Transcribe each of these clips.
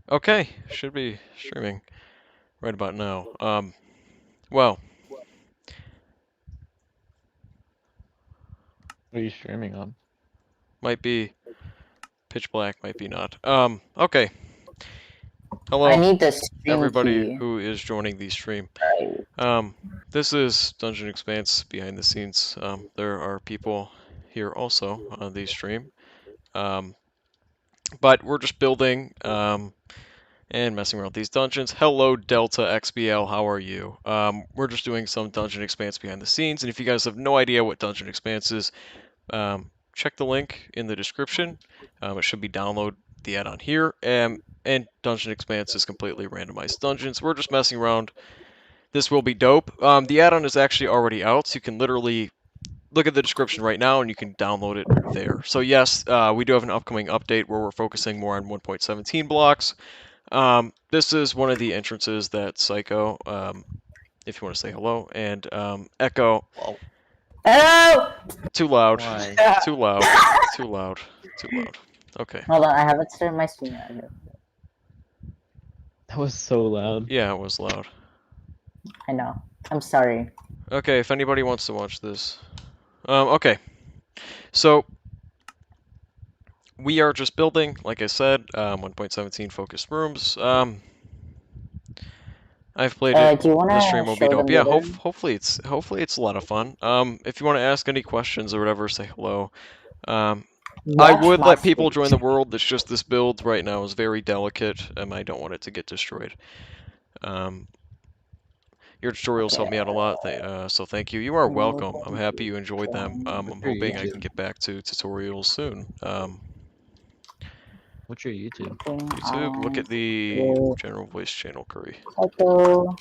Okay, should be streaming right about now. Well, What are you streaming on? might be pitch black, might be not. Okay. I Hello, need the stream everybody key. who is joining the stream. Right. This is Dungeon Expanse behind the scenes. There are people here also on the stream. But we're just building, and messing around with these dungeons. Hello, Delta XBL, how are you? We're just doing some Dungeon Expanse behind the scenes, and if you guys have no idea what Dungeon Expanse is, check the link in the description. It should be download the add-on here, and Dungeon Expanse is completely randomized dungeons. We're just messing around. This will be dope. The add-on is actually already out, so you can literally look at the description right now and you can download it there. So yes, we do have an upcoming update where we're focusing more on 1.17 blocks. This is one of the entrances that Psycho, if you want to say hello, and Echo. Well, Hello! Too loud. why? Too loud. Too loud. Too loud. Okay. Hold on, I haven't started my stream yet. That was so loud. Yeah, it was loud. I know. I'm sorry. Okay, if anybody wants to watch this. Okay. So, we are just building, like I said, 1.17 focused rooms. I've played it. Do you want The stream to will be show dope. them Yeah, later? hopefully it's a lot of fun. If you want to ask any questions or whatever, say hello. I Watch would my let people stream. join the world. It's just this build right now is very delicate, and I don't want it to get destroyed. Your tutorials help me out a lot, so thank you. You are welcome. I'm happy you enjoyed them. I'm What's your hoping I YouTube? can get back to tutorials soon. What's your YouTube? YouTube, look at the General Voice channel, Curry. Psycho.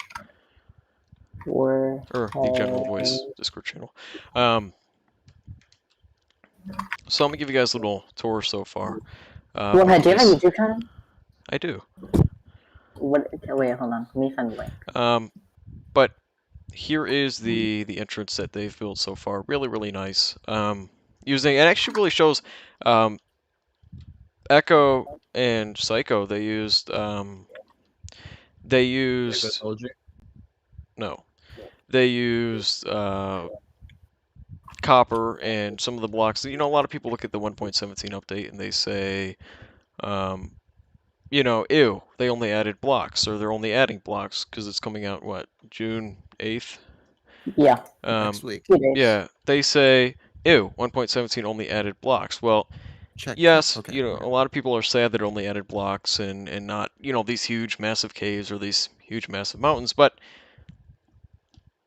Or the General Voice Discord channel. So I'm gonna give you guys a little tour so far. Do you have a YouTube channel? I do. What? Wait, hold on. Let me find the link. But here is the entrance that they've built so far. Really, really nice. Using it actually really shows Echo and Psycho. They used no, they used copper and some of the blocks. You know, a lot of people look at the 1.17 update and they say, you know, ew, they only added blocks, or they're only adding blocks because it's coming out, what, June 8th? Yeah. Next week. Yeah, they say, ew, 1.17 only added blocks. Well, Check. yes, Okay. you know, a lot of people are sad that it only added blocks and not, you know, these huge massive caves or these huge massive mountains, but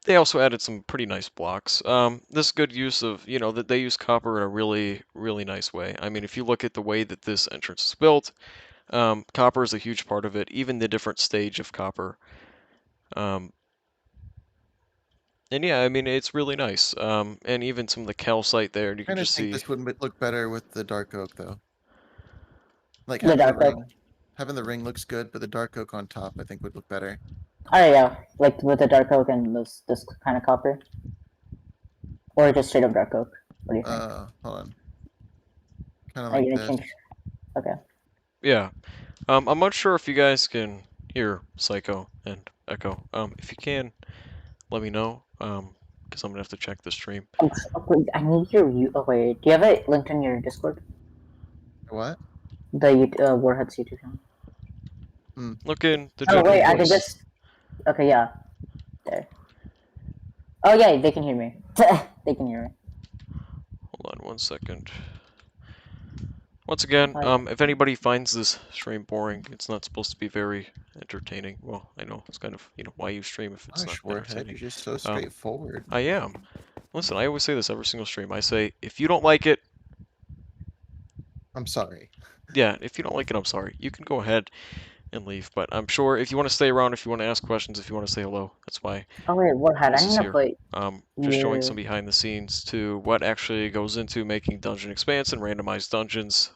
they also added some pretty nice blocks. This good use of, you know, that they use copper in a really, really nice way. I mean, if you look at the way that this entrance is built, copper is a huge part of it, even the different stage of copper. And yeah, I mean, it's really nice. And even some of the calcite there, you I can kind of just think see. this would look better with the dark oak, though. Like The having the dark oak. ring. Having the ring looks good, but the dark oak on top, I think, would look better. Oh yeah, like with the dark oak and this kind of copper, or just straight up dark oak. What do you think? Hold on. Kind of Are you like gonna this. change? Okay. Yeah. I'm not sure if you guys can hear Psycho and Echo. If you can, let me know. Because I'm gonna have to check the stream. I need your view. Oh wait, do you have it linked in your Discord? What? The Warhead's YouTube channel. Look in the Oh general wait, I can voice. just. Okay, yeah. There. Oh yeah, they can hear me. They can hear me. Hold on 1 second. Once again, if anybody finds this stream boring, it's not supposed to be very entertaining. Well, I know it's kind of, you know, why you stream if it's Gosh, not Warhead, entertaining. you're just so straightforward. I am. Listen, I always say this every single stream. I say, if you don't like it, I'm sorry. yeah, if you don't like it, I'm sorry. You can go ahead and leave, but I'm sure if you want to stay around, if you want to ask questions, if you want to say hello, that's why Oh wait, Warhead, I this is need to here. put. Just showing some behind the scenes to what actually goes into making Dungeon Expanse and randomized dungeons.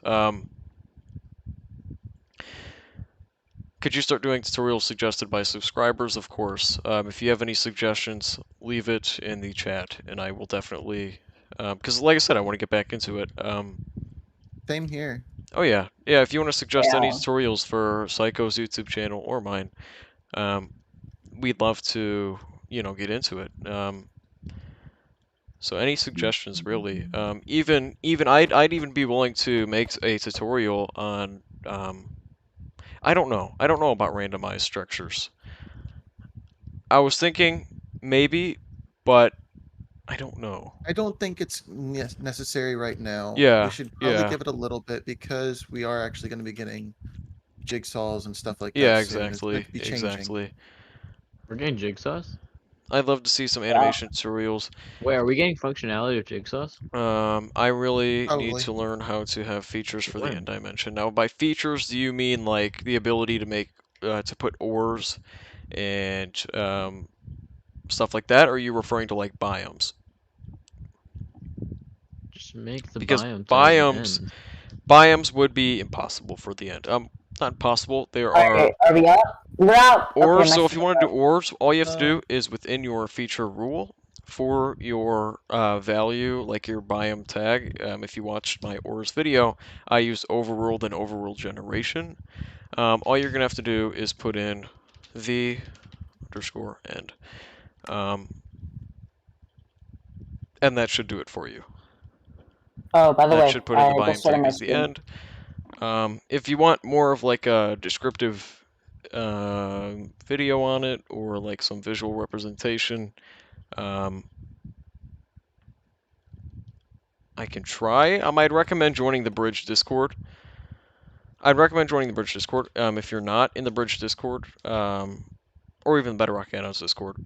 Could you start doing tutorials suggested by subscribers? Of course. If you have any suggestions, leave it in the chat, and I will definitely, because like I said, I want to get back into it. Same here. Oh yeah, yeah. If you want to suggest any Yeah. tutorials for Psycho's YouTube channel or mine, we'd love to, get into it. So any suggestions really? Even I'd even be willing to make a tutorial on. I don't know. I don't know about randomized structures. I was thinking maybe, but I don't know. I don't think it's necessary right now. We Yeah, should probably yeah, give it a little bit because we are actually going to be getting jigsaws and stuff like that yeah. soon. It's meant Exactly, to be changing. exactly. We're getting jigsaws? I'd love to see some Yeah. animation tutorials. Wait, are we getting functionality of jigsaws? I really need Probably. to learn how to have features for the When? end dimension. Now, by features, do you mean like the ability to make, to put ores and stuff like that, or are you referring to like biomes? Just make the Because biome tag biomes, end. biomes would be impossible for the end. Not impossible. There are Alright, are we up? We're out. Okay, ores. my So if you want to do ores, all you have to Uh, do is within your feature rule for your value, like your biome tag. If you watched my ores video, I used overworld and overworld generation. All you're gonna have to do is put in the underscore end, um, and that should do it for you. Oh, by the That way, should put in I the biome just started tag my as the stream. end. If you want more of like a descriptive video on it or like some visual representation, I can try. I'd recommend joining the Bridge Discord. I'd recommend joining the Bridge Discord if you're not in the Bridge Discord, or even Bedrock Anno's Discord.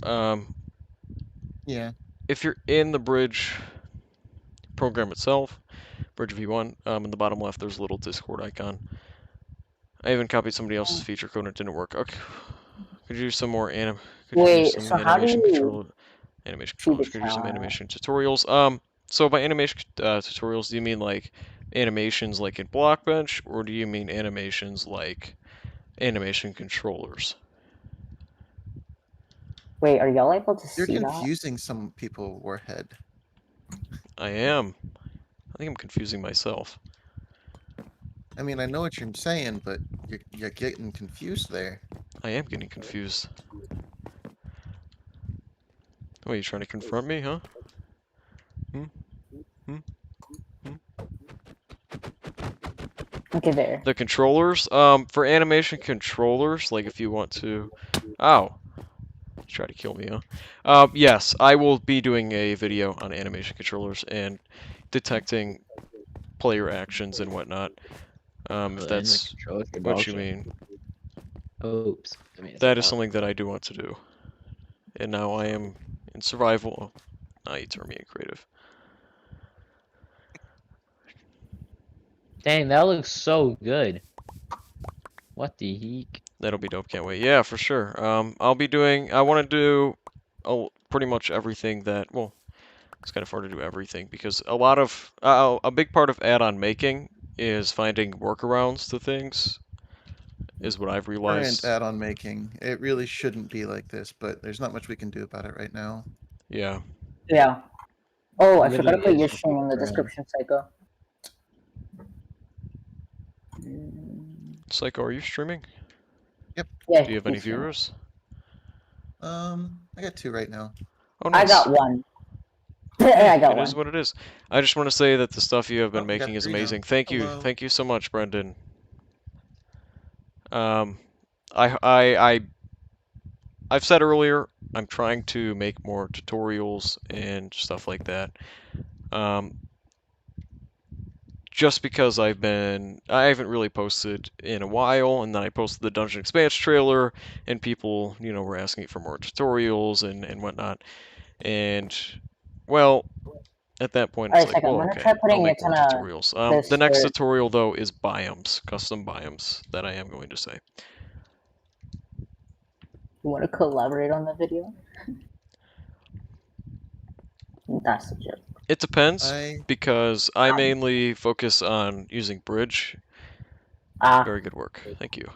yeah. If you're in the Bridge program itself, Bridge V1, in the bottom left, there's a little Discord icon. I even copied somebody else's feature code and it didn't work. Okay. Could you do some more Could you do Wait, some so how do animation you control? Animation see the controllers. Could you do some chat? animation tutorials? So by animation tutorials, do you mean like animations like in Blockbench, or do you mean animations like animation controllers? Wait, are y'all able to You're see that? confusing some people, Warhead. I am. I think I'm confusing myself. I mean, I know what you're saying, but you're getting confused there. I am getting confused. Oh, you trying to confront me, huh? Hmm? Hmm? Hmm? Okay, there. The controllers, for animation controllers, like if you want to, ow, you try to kill me, huh? Yes, I will be doing a video on animation controllers and detecting player actions and whatnot. If that's what you mean, Oops. I mean, that is something that I do want to do. And now I am in survival. Now you turn me in creative. Dang, that looks so good. What the heck? That'll be dope. Can't wait. Yeah, for sure. I'll be doing. I want to do pretty much everything that. Well, it's kind of hard to do everything because a big part of add-on making is finding workarounds to things. Is what I've Current realized. add-on making. It really shouldn't be like this, but there's not much we can do about it right now. Yeah. Yeah. Oh, I forgot to Literally put is your just stream in the around. description, Psycho. Psycho, are you streaming? Yeah, Do you have any he's streaming. viewers? I got 2 right now. Oh, I nice. got one. Hey, I got it is one. what it is. I just want to say that the stuff you have Oh, been we got making is 3 now. amazing. Hello. Thank you so much, Brendan. Um, I've said earlier, I'm trying to make more tutorials and stuff like that. Just because I haven't really posted in a while, and then I posted the DungeonExpanse trailer, and people, were asking for more tutorials and whatnot. And, well, at that point, it's Alright, like, second. I'm well, gonna okay, try I'll putting make it more in tutorials. The this next for. tutorial, though, is biomes, custom biomes, that I am going to say. You want to collaborate on the video? That's a joke. It depends, I because I mainly focus on using Bridge. Very good work. Thank you.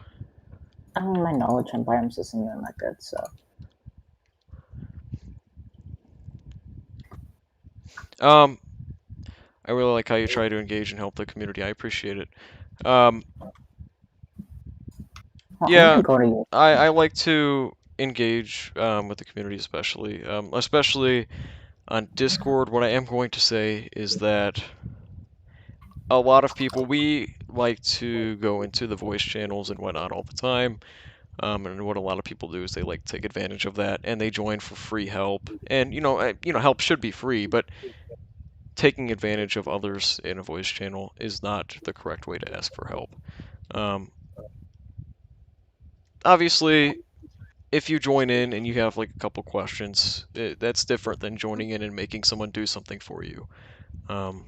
I mean, my knowledge on biomes isn't even that good, so. I really like how you try to engage and help the community. I appreciate it. Um, Well, I'm yeah, gonna go to you. I like to engage with the community, especially on Discord. What I am going to say is that a lot of people, we like to go into the voice channels and whatnot all the time. And what a lot of people do is they like to take advantage of that and they join for free help. And help should be free, but taking advantage of others in a voice channel is not the correct way to ask for help. Um, Obviously, if you join in and you have like a couple questions, that's different than joining in and making someone do something for you. Um,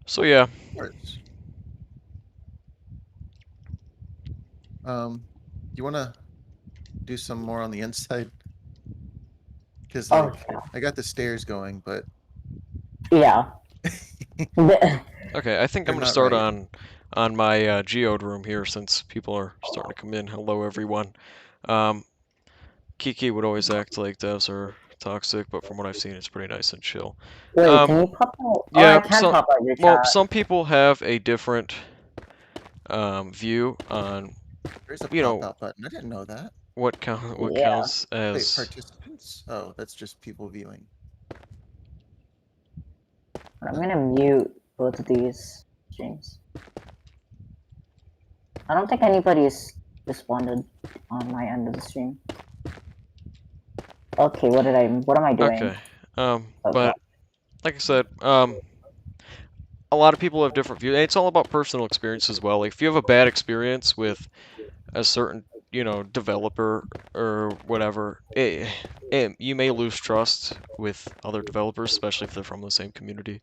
so yeah. Of course. You want to do some more on the inside? Because Oh like I got the stairs going, but yeah. The- Okay, I think I'm they're gonna not start right. on my geode room here since people are starting to come in. Hello everyone. Um, Kiki would always act like devs are toxic, but from what I've seen, it's pretty nice and chill. Wait, Um, can you pop out? Oh, I yeah, can pop out your well, chat. some people have a different view on There's a you know pop-out button. I didn't know that. what Yeah. counts Wait, as. participants? Oh, that's just people viewing. I'm gonna mute both of these streams. I don't think anybody's responded on my end of the stream. Okay, what am I doing? Okay. Oh, But God. like I said, a lot of people have different views. It's all about personal experience as well. Like if you have a bad experience with a certain, developer or whatever, you may lose trust with other developers, especially if they're from the same community.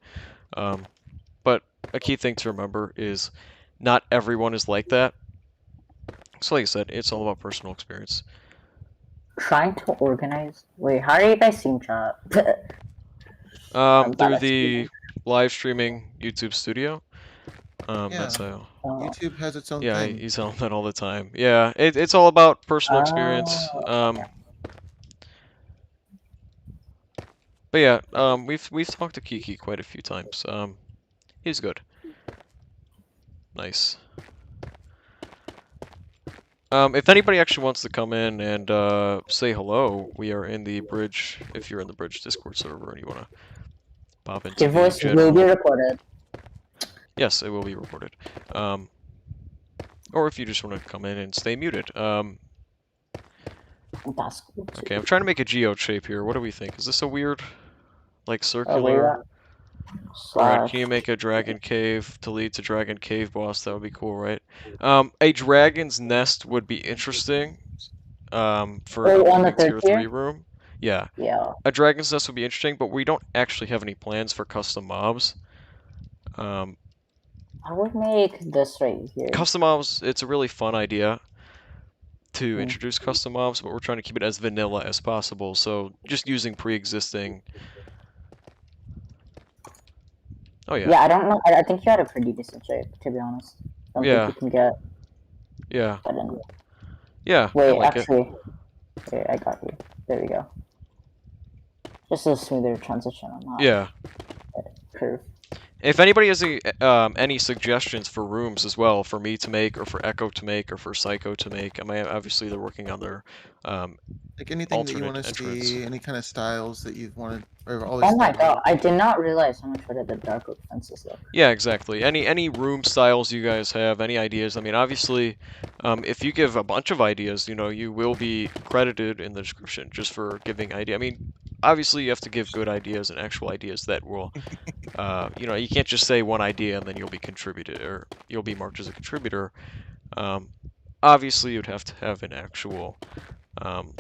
But a key thing to remember is not everyone is like that. So like I said, it's all about personal experience. Trying to organize. Wait, how are you guys seeing chat? I'm bad Through at the speaking. live streaming YouTube studio. That's Yeah, how. Oh. YouTube has its own Yeah, I thing. use that all the time. Yeah, it's all about personal experience. Okay. But yeah, we've talked to Kiki quite a few times. He's good. Nice. If anybody actually wants to come in and say hello, we are in the bridge. If you're in the bridge Discord server and you want to pop into Your the voice will be general, recorded. yes, it will be recorded. Or if you just want to come in and stay muted. That's cool too. Okay, I'm trying to make a geode shape here. What do we think? Is this a weird, like Oh, where you circular? at? Alright, can Slash. you make a dragon cave to lead to dragon cave boss? That would be cool, right? A dragon's nest would be interesting. For Oh, a on the big third tier tier? 3 room. Yeah. Yeah. A dragon's nest would be interesting, but we don't actually have any plans for custom mobs. I would make this right here. Custom mobs, it's a really fun idea to Hmm. introduce custom mobs, but we're trying to keep it as vanilla as possible. So just using pre-existing. Oh yeah. Yeah, I don't know. I think you had a pretty decent shape, to be honest. I don't Yeah. think you can get Yeah. that in. Yeah. I Wait, like it. actually. Wait, I got you. There we go. Just a smoother transition on that Yeah. curve. If anybody has any suggestions for rooms as well, for me to make, or for Echo to make, or for Psycho to make, I mean, obviously they're working on their Like anything that you want alternate to entrance. see, any kind of styles that you've wanted or always Oh my thought god, about. I did not realize how much better the dark oak fences look. Yeah, exactly. Any room styles you guys have, any ideas? I mean, obviously, if you give a bunch of ideas, you will be credited in the description just for giving idea. I mean, obviously you have to give good ideas and actual ideas that will, you can't just say one idea and then you'll be contributed or you'll be marked as a contributor. Obviously you'd have to have an actual,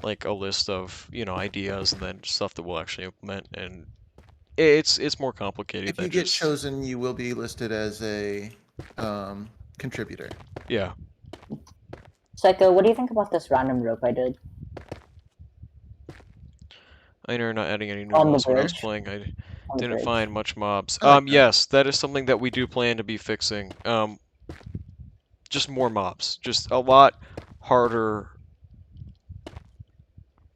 like a list of, ideas and then stuff that we'll actually implement, and it's more complicated If than you get just. chosen, you will be listed as a contributor. Yeah. Psycho, what do you think about this random rope I did? I know you're not adding any new On the mobs. When I was bridge? playing, I On the didn't bridge. find much mobs. I like that. Yes, that is something that we do plan to be fixing. Just more mobs. Just a lot harder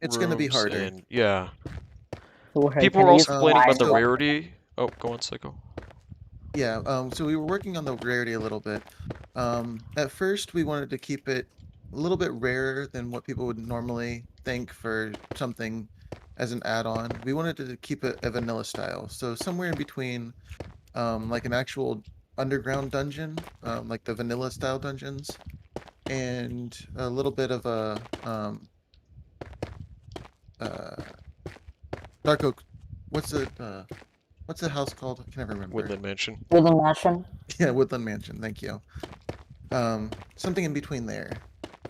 It's going to be rooms harder. and yeah. Who are People were gonna use also complaining about the so- rarity. Oh, go on, Psycho. Yeah, so we were working on the rarity a little bit. At first, we wanted to keep it a little bit rarer than what people would normally think for something as an add-on. We wanted to keep it a vanilla style, so somewhere in between, like an actual underground dungeon, like the vanilla style dungeons, and a little bit of a uh, dark oak. What's the house called? I can never remember. Woodland Mansion. Woodland Mansion. Yeah, Woodland Mansion. Thank you. Something in between there.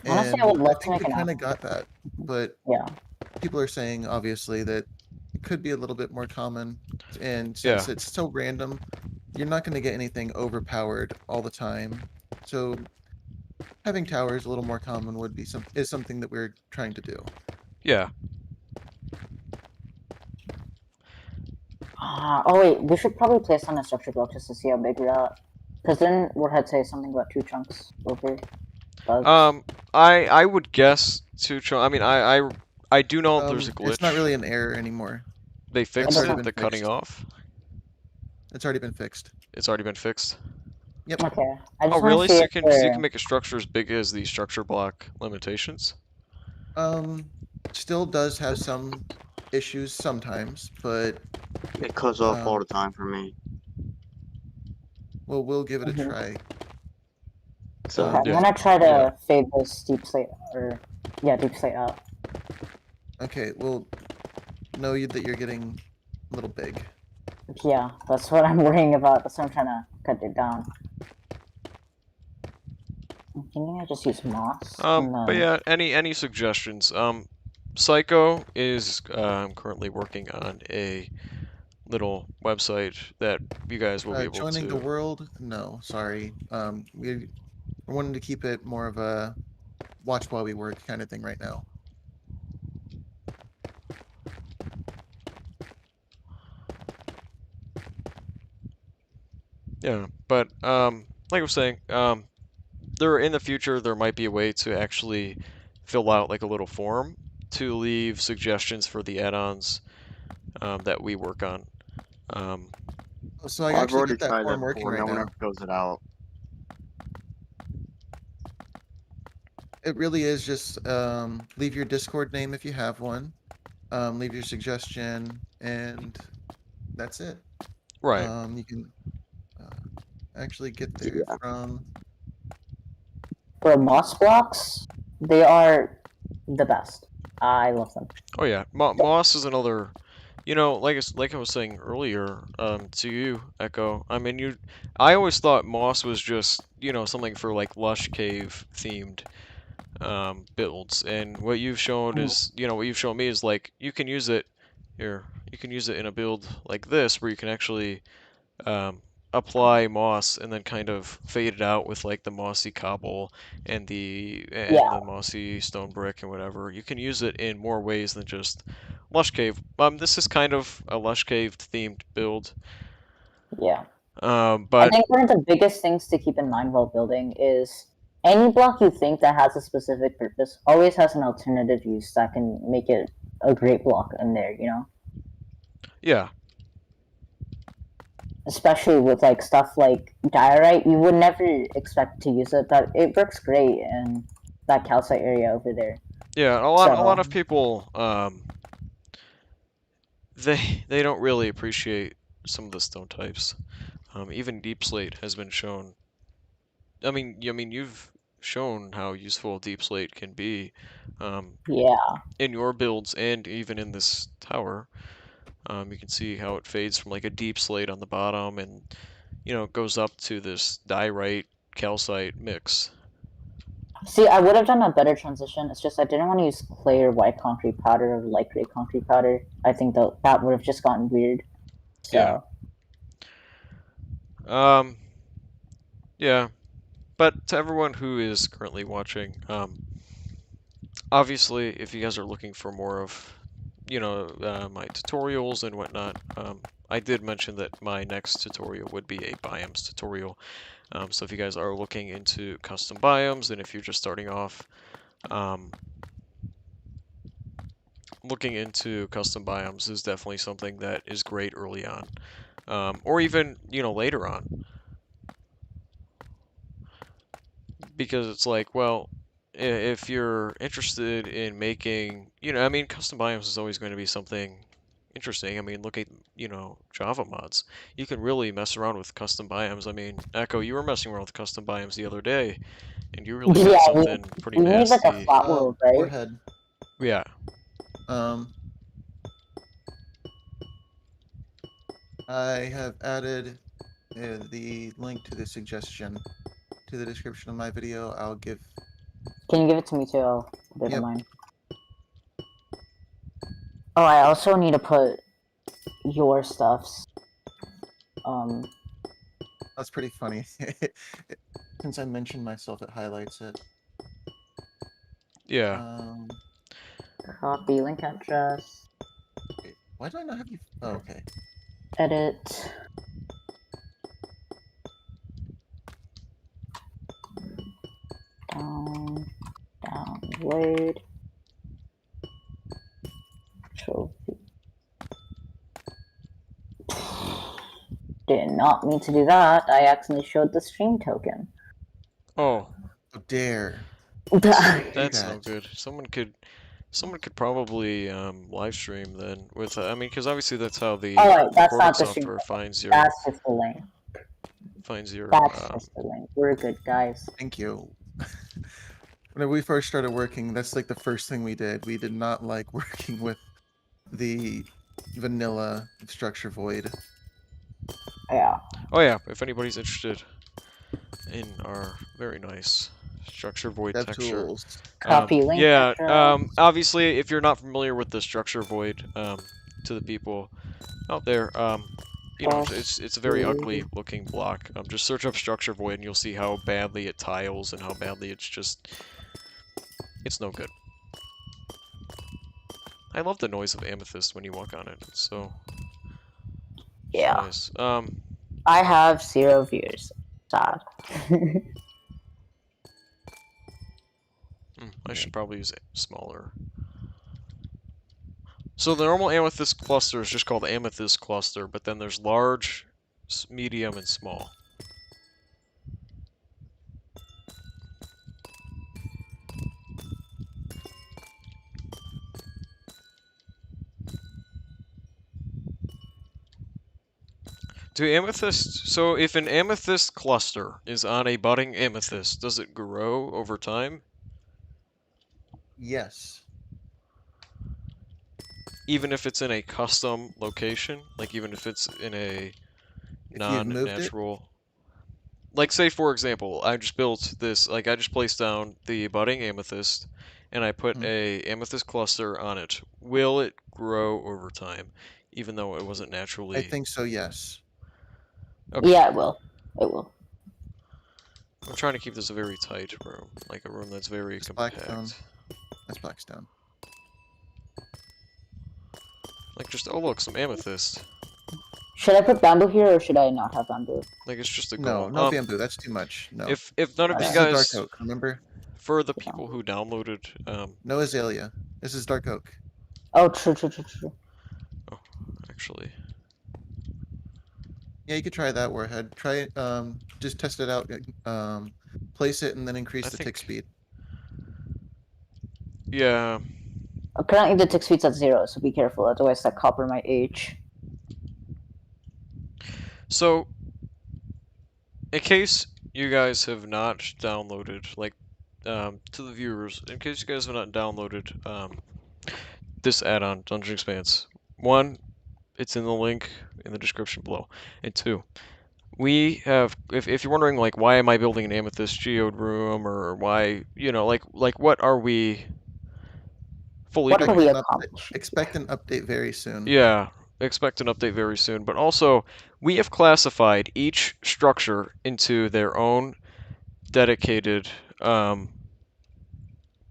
Honestly, I And would I love to think make we an kind app. of got that, but Yeah. people are saying obviously that it could be a little bit more common. And Yeah. since it's so random, you're not going to get anything overpowered all the time. So having towers a little more common would be something that we're trying to do. Yeah. Oh wait, we should probably place on a structure block just to see how big we are. Because then Warhead say something about 2 chunks over bugs. I would guess I mean, I do know there's a It's not glitch. really an error anymore. They It's fixed already doesn't- it, been the cutting fixed. off. It's already been fixed. It's already been fixed. Yep. Okay, I Oh, just want really? to see So if you we're... can make a structure as big as the structure block limitations? Um, Still does have some issues sometimes, but It cuts off all um, the time for me. well, we'll give it a Mhm. try. So Okay, I'm Yeah. gonna try to Yeah. fade this deep slate, or yeah, deep slate out. Okay, well, know you that you're getting a little big. Yeah, that's what I'm worrying about. That's why I'm trying to cut it down. I'm thinking I just use moss. And But then... yeah, any suggestions? Psycho is currently working on a little website that you guys will be able Joining the to. world? No, sorry. We're wanting to keep it more of a watch while we work kind of thing right now. Yeah, but like I was saying, in the future there might be a way to actually fill out like a little form to leave suggestions for the add-ons that we work on. So I I've actually already got that tried that form working before. right No one now. ever fills it out. It really is just leave your Discord name if you have one, leave your suggestion, and that's it. Right. You can actually get there Yeah. from. For moss blocks, they are the best. I love them. Oh yeah, Moss is another. Like I was saying earlier, to you, Echo. I mean, I always thought Moss was just something for like lush cave themed builds, and what you've shown is what you've shown me is like you can use it here. You can use it in a build like this where you can actually um, apply moss and then kind of fade it out with like the mossy cobble and Yeah. the mossy stone brick and whatever. You can use it in more ways than just lush cave. This is kind of a lush cave themed build. Yeah. I But think one of the biggest things to keep in mind while building is any block you think that has a specific purpose always has an alternative use that can make it a great block in there, you know? yeah, Especially with like stuff like diorite, you would never expect to use it, but it works great in that calcite area over there. yeah, a lot So, of people they don't really appreciate some of the stone types. Even deep slate has been shown. I mean, you've shown how useful deep slate can be yeah. in your builds and even in this tower. You can see how it fades from like a deep slate on the bottom and it goes up to this diorite calcite mix. See, I would have done a better transition. It's just I didn't want to use clay or white concrete powder or light gray concrete powder. I think that would have just gotten weird. So, Yeah. Yeah. But to everyone who is currently watching, obviously, if you guys are looking for more of, my tutorials and whatnot, I did mention that my next tutorial would be a biomes tutorial. So if you guys are looking into custom biomes, and if you're just starting off, looking into custom biomes is definitely something that is great early on. or even later on, because it's like, well, if you're interested in making, I mean, custom biomes is always going to be something interesting. I mean, look at Java mods. You can really mess around with custom biomes. I mean, Echo, you were messing around with custom biomes the other day, and you really got Yeah, something pretty you need like a nasty. flat world, right? Warhead. Yeah. I have added the link to the suggestion to the description of my video. I'll give. Can you give it to me too? I'll do it Yep. in mine. Oh, I also need to put your stuffs. That's pretty funny. Since I mentioned myself, it highlights it. Yeah. Copy link address. Wait, why do I not have you? Oh, okay. Edit. Download. Trophy. Did not mean to do that. I accidentally showed the stream token. Oh, Oh, dare. that's no that. good. Someone could probably live stream then with I mean, because obviously that's how the Alright, that's recording not the stream software token. finds your That's just the link. finds your That's just the link. We're good, guys. Thank you. When we first started working, that's like the first thing we did. We did not like working with the vanilla structure void. Yeah. Oh yeah, if anybody's interested in our very nice structure void Dev texture. tools. Copy link Yeah, address. obviously if you're not familiar with the structure void, to the people out there, it's a very ugly looking block. Just search up structure void and you'll see how badly it tiles and how badly it's no good. I love the noise of amethyst when you walk on it. It's so Yeah. nice. I have 0 views. Sad. I should probably use smaller. So the normal amethyst cluster is just called amethyst cluster, but then there's large, medium, and small. So if an amethyst cluster is on a budding amethyst, does it grow over time? Yes. Even if it's in a custom location? Like even if it's in a If you've moved it, non-natural... Like say for example, I just built this, like I just placed down the budding amethyst, and I put a amethyst cluster on it. Will it grow over time, even though it wasn't naturally... I think so, yes. Okay. Yeah, it will. It will. I'm trying to keep this a very tight room, like a room that's very Blackstone. compact. That's Blackstone. Like just, oh look, some amethyst. Should I put bamboo here or should I not have bamboo? Like it's just a No, goal. no bamboo. That's too much. No. If none of This you is a guys, dark oak. Remember? for the people who downloaded, No azalea. This is dark oak. Oh, true. oh, actually, Yeah, you could try that warhead. Try it. Just test it out. Place it and then increase the tick speed. yeah. Currently the tick speed's at 0, so be careful. Otherwise, that copper might age. So, in case you guys have not downloaded, like, to the viewers, in case you guys have not downloaded this add-on, DungeonExpanse, 1, it's in the link in the description below, and 2, we have, if you're wondering, like, why am I building an amethyst geode room, or why, like, what are we fully What are doing? we accomplishing? Expect an update very soon. Yeah, expect an update very soon. But also, we have classified each structure into their own dedicated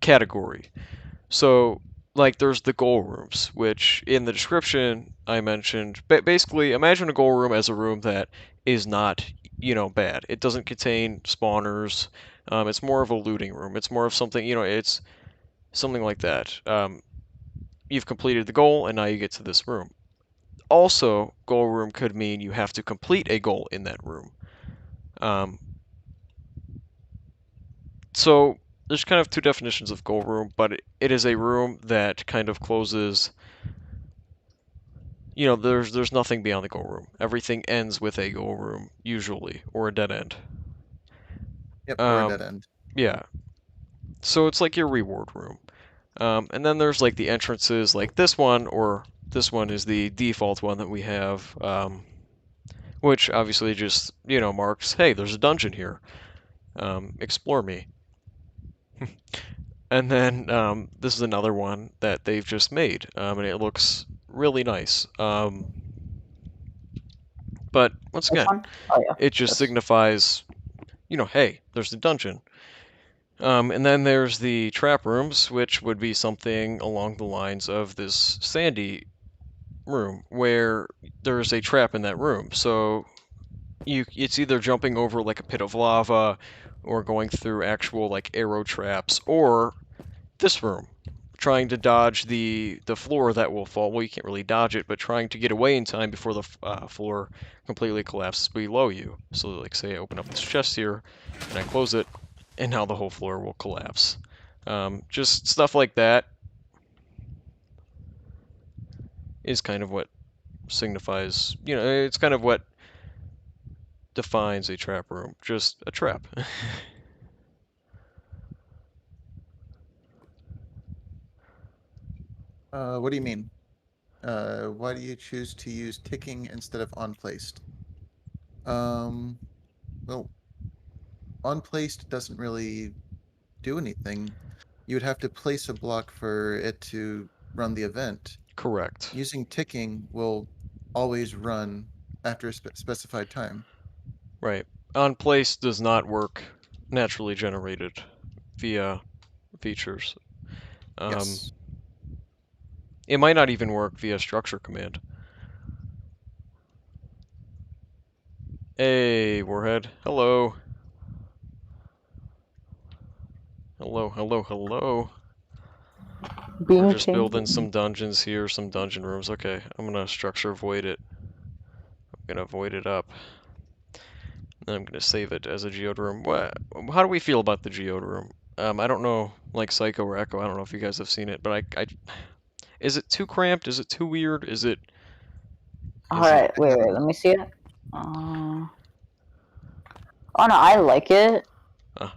category. So, like, there's the goal rooms, which in the description I mentioned. Basically, imagine a goal room as a room that is not, bad. It doesn't contain spawners. It's more of a looting room. It's more of something, it's something like that. You've completed the goal, and now you get to this room. also, goal room could mean you have to complete a goal in that room. So there's kind of two definitions of goal room, but it is a room that kind of closes. There's nothing beyond the goal room. Everything ends with a goal room, usually, or a dead end. Yep, or a dead end. Yeah. So it's like your reward room. And then there's like the entrances, like this one, or this one is the default one that we have, which obviously just, marks, hey, there's a dungeon here. Explore me. And then this is another one that they've just made, and it looks really nice. But once Which again, one? Oh yeah. it just Yes. signifies, hey, there's the dungeon. And then there's the trap rooms, which would be something along the lines of this sandy room, where there's a trap in that room. So it's either jumping over like a pit of lava, or going through actual like arrow traps, or this room, trying to dodge the floor that will fall. Well, you can't really dodge it, but trying to get away in time before the floor completely collapses below you. So, like, say I open up this chest here, and I close it, and now the whole floor will collapse. Just stuff like that is kind of what signifies, it's kind of what defines a trap room. Just a trap. What do you mean? Why do you choose to use ticking instead of on placed? Well, on placed doesn't really do anything. You would have to place a block for it to run the event. Correct. Using ticking will always run after a specified time. Right. On place does not work naturally generated via features. Yes. It might not even work via structure command. Hey, Warhead. Hello. Hello, hello, hello. We're just building some dungeons here, some dungeon rooms. Okay, I'm gonna structure void it. I'm gonna void it up. Then I'm gonna save it as a geode room. How do we feel about the geode room? I don't know, like Psycho or Echo, I don't know if you guys have seen it, but is it too cramped? Is it too weird? Is it... Alright, wait, let me see it. Oh no, I like it.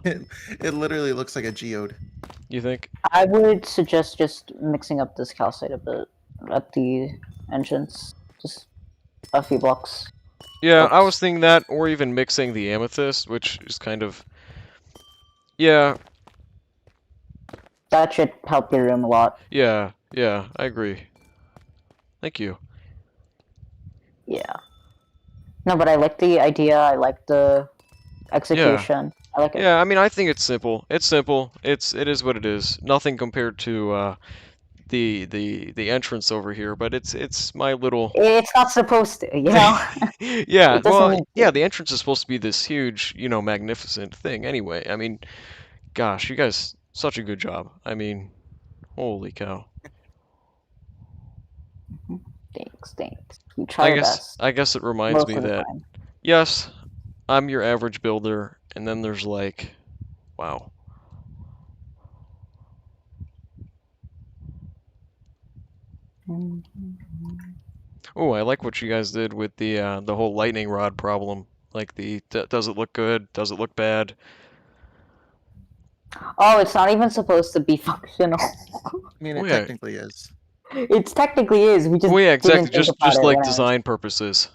It literally looks like a geode. You think? I would suggest just mixing up this calcite a bit at the entrance. Just a few blocks. Yeah, I was thinking that, or even mixing the amethyst, which is kind of... Yeah. That should help your room a lot. Yeah, I agree. Thank you. Yeah. No, but I like the idea, I like the execution. I like it. Yeah, I mean, I think it's simple. It's simple. It is what it is. Nothing compared to the entrance over here, but it's my little... It's not supposed to, you know? Yeah, It doesn't well, need to. yeah, the entrance is supposed to be this huge, magnificent thing anyway. I mean, gosh, you guys, such a good job. I mean, holy cow. Thanks. You try your best. I guess it reminds Most me of the that, time. yes, I'm your average builder, and then there's like, wow. Oh, I like what you guys did with the whole lightning rod problem. Like does it look good? Does it look bad? Oh, it's not even supposed to be functional. I mean, it Oh, yeah. technically is. It technically is. We just Well, yeah, exactly. didn't think Just about it like when I was- design purposes.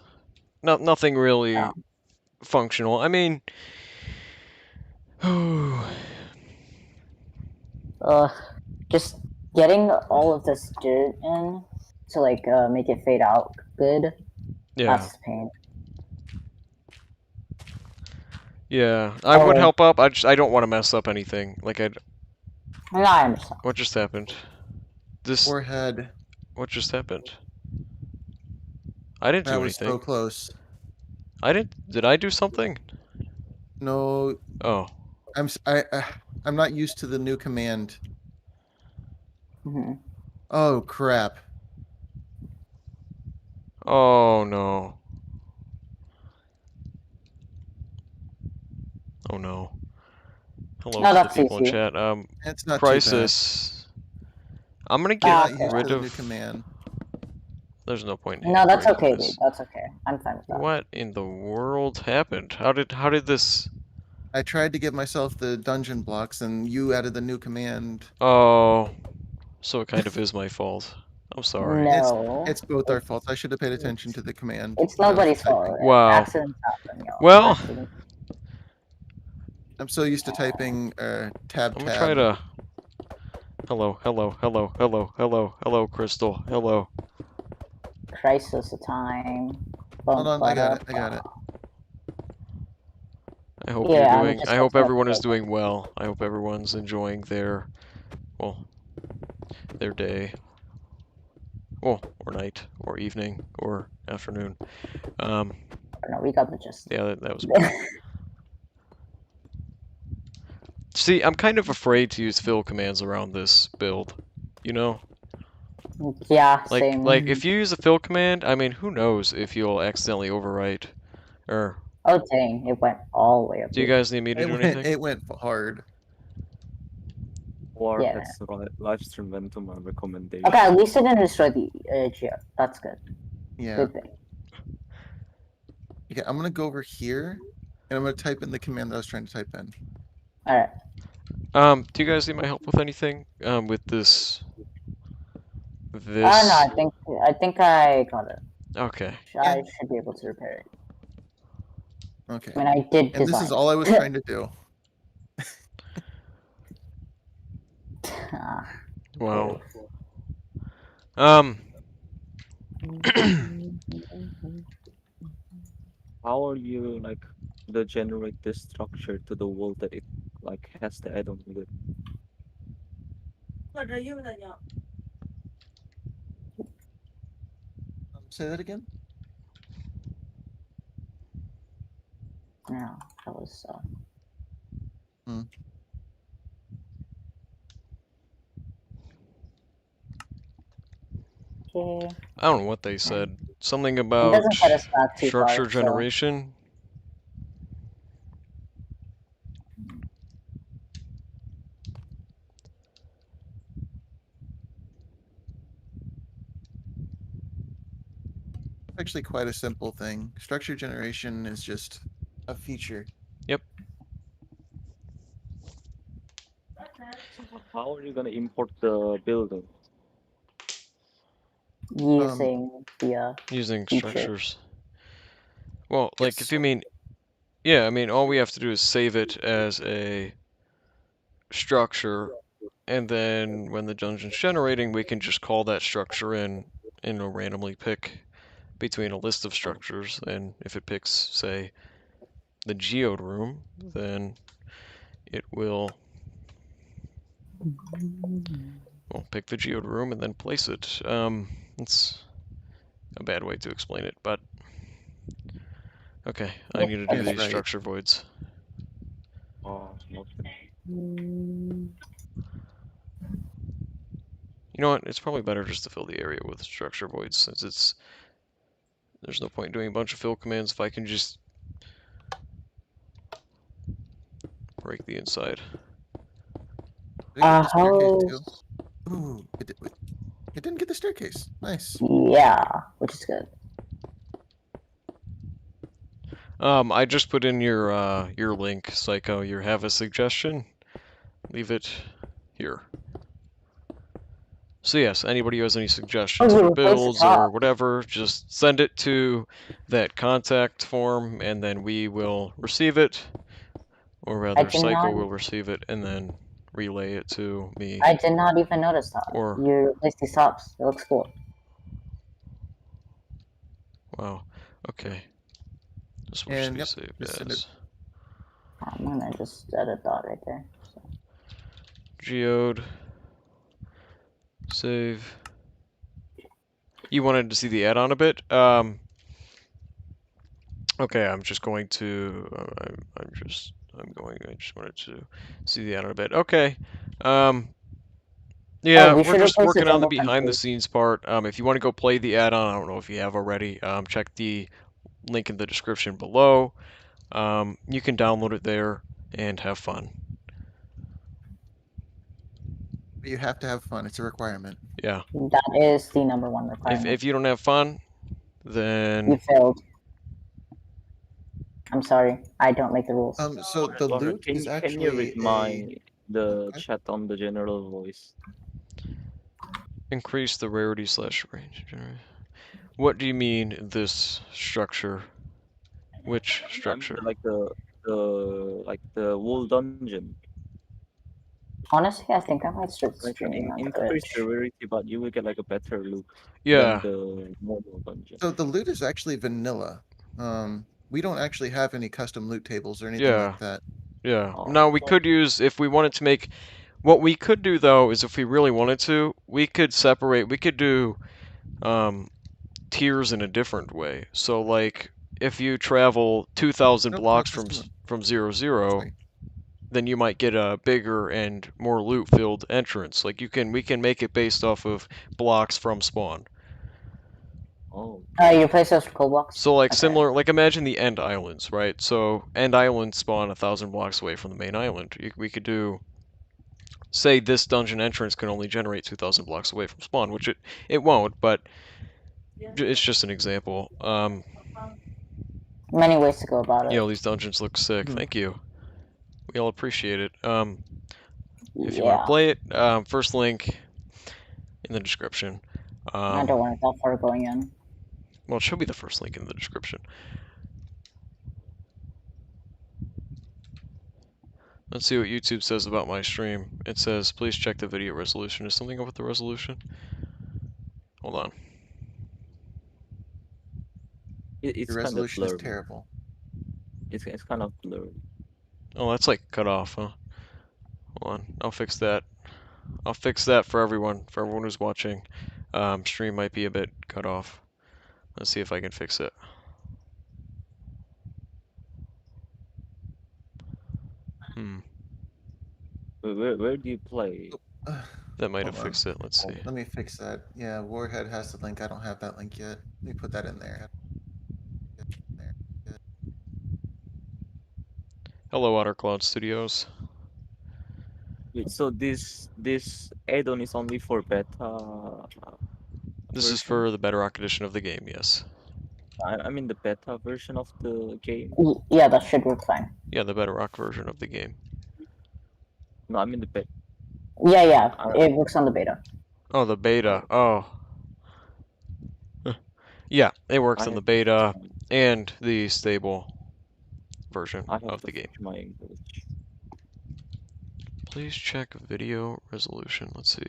Nothing really Yeah. functional. I mean, just getting all of this dirt in to like make it fade out good. yeah, That's the pain. yeah. I would Oh. help up. I don't want to mess up anything. Like No, I understand. what just happened? This Forehead. what just happened? I didn't That do was anything. so close. I didn't. Did I do something? No, Oh. I'm not used to the new command. Mhm. Oh crap. Oh no. Oh no. Hello No, to the that's people in easy. chat. It's not too bad. Crisis. I'm gonna You're get Ah, not okay. used to rid the new of. command. There's no point in No, that's breaking okay, this. dude. That's okay. I'm fine with that. What in the world happened? How did this? I tried to give myself the dungeon blocks, and you added the new command. Oh, so it kind of is my fault. I'm sorry. No. It's both our faults. I should have paid attention to the command It's when I was nobody's fault. typing. Wow. Accidents happen, yo. Well, Accidents. I'm so used to typing tab I'm gonna try tab. to. Hello, hello, hello, hello, hello, hello, Crystal. Hello. Crisis time. Hold on, I got it. I got it. I hope Yeah, you're I'm doing. just I hope messing with everyone is the doing well. I hope everyone's enjoying their, well, their day. Well, or night, or evening, or afternoon. No, we got the gist. Yeah, that was. See, I'm kind of afraid to use fill commands around this build. You know, Yeah, like same. if you use a fill command, I mean, who knows if you'll accidentally overwrite, or Oh dang, it went all the way up do you here. guys need me to It do went anything? it went hard. Yeah. Warhead's live stream went to my recommendation. Okay, at least it didn't destroy the geo. That's good. Yeah. Good thing. Okay, I'm gonna go over here, and I'm gonna type in the command that I was trying to type in. Alright. Do you guys need my help with anything? With this. No, I think I got it. Okay. I should be able to repair it. Okay. I mean, I did And design. this is all I was trying to do. Ah, Wow. How are you like to generate this structure to the wall that it like has the add-on with it? Say that again. no, that was. Okay. I don't know what they said. Something It about doesn't set us back too structure far. So. generation. Actually, quite a simple thing. Structure generation is just a feature. How are you gonna import the building? Using the Using feature. structures. Well, like Yes. if you mean, yeah, I mean all we have to do is save it as a structure, and then when the dungeon's generating, we can just call that structure in and it'll randomly pick between a list of structures. And if it picks, say, the geode room, then it will pick the geode room and then place it. It's a bad way to explain it, but okay, I need to do Yes, these right. structure voids. Oh, okay. You know what? It's probably better just to fill the area with structure voids since there's no point in doing a bunch of fill commands if I can just break the inside. Did it get the staircase How? too? Ooh, it didn't get the staircase. Nice. Yeah, which is good. I just put in your link, Psycho. You have a suggestion? Leave it here. So yes, anybody who has any suggestions Oh, you for replaced the builds or top. whatever, just send it to that contact form, and then we will receive it, or rather, did Psycho not- will receive it and then relay it to me. I did not even notice that. Or- You replaced these tops. It looks cool. Wow. Okay. This will And just be yep, saved just send as I'm gonna just edit that right there. So. geode. Save. You wanted to see the add-on a bit? Okay, I'm just going to. I just wanted to see the add-on a bit. Okay. Yeah, we we're should just replace the working on the jungle fence, behind the please. scenes part. If you want to go play the add-on, I don't know if you have already. Check the link in the description below. You can download it there and have fun. But you have to have fun. It's a requirement. Yeah. That is the number one requirement. If you don't have fun, You then failed. I'm sorry. I don't make the rules. So the Laura, loot is can you read actually the Okay. chat on the general voice? increase the rarity / range. What do you mean this structure? Which I mean, structure? like the whole dungeon. Honestly, I think I might start Like streaming on increase the Twitch. rarity, but you will get like a better loot than Yeah. the normal dungeon. So the loot is actually vanilla. We don't actually have any custom loot tables or anything Yeah. like that. Yeah. Oh, Now we could use, if we wanted to make, what we could do though is if we really wanted to, we could separate, we could do tiers in a different way. So like if you travel 2,000 Nope, not blocks custom. from 0, Sorry. then you might get a bigger and more loot-filled entrance. Like we can make it based off of blocks from spawn. oh, You place those coal blocks? So like Okay. similar, like imagine the end islands, right? So end islands spawn 1,000 blocks away from the main island. We could do, say this dungeon entrance can only generate 2,000 blocks away from spawn, which it won't, but it's just an example. Many ways to go about it. You know, these dungeons look sick. Mhm. Thank you. We all appreciate it. If you want to Yeah. play it, first link in the description. I don't want it that far going in. Well, it should be the first link in the description. Let's see what YouTube says about my stream. It says, please check the video resolution. Is something up with the resolution? Hold on. it's Your kind of resolution is blurry. terrible. It's kind of blurry. Oh, that's like cut off, huh? Hold on. I'll fix that. I'll fix that for everyone who's watching. Stream might be a bit cut off. Let's see if I can fix it. Where do you play? That might Hold have on. fixed it. Let's see. Let me fix that. Yeah, Warhead has the link. I don't have that link yet. Let me put that in there. Hello, Outer Cloud Studios. Wait, so this add-on is only for beta. This is version? for the Bedrock edition of the game, yes. I mean the beta version of the game. Yeah, that should work fine. Yeah, the Bedrock version of the game. No, I mean the beta. Yeah, it works on the beta. Oh, the beta. Oh. Yeah, it works I on the have beta and the stable version I have of to the game. fix my English. Please check video resolution. Let's see.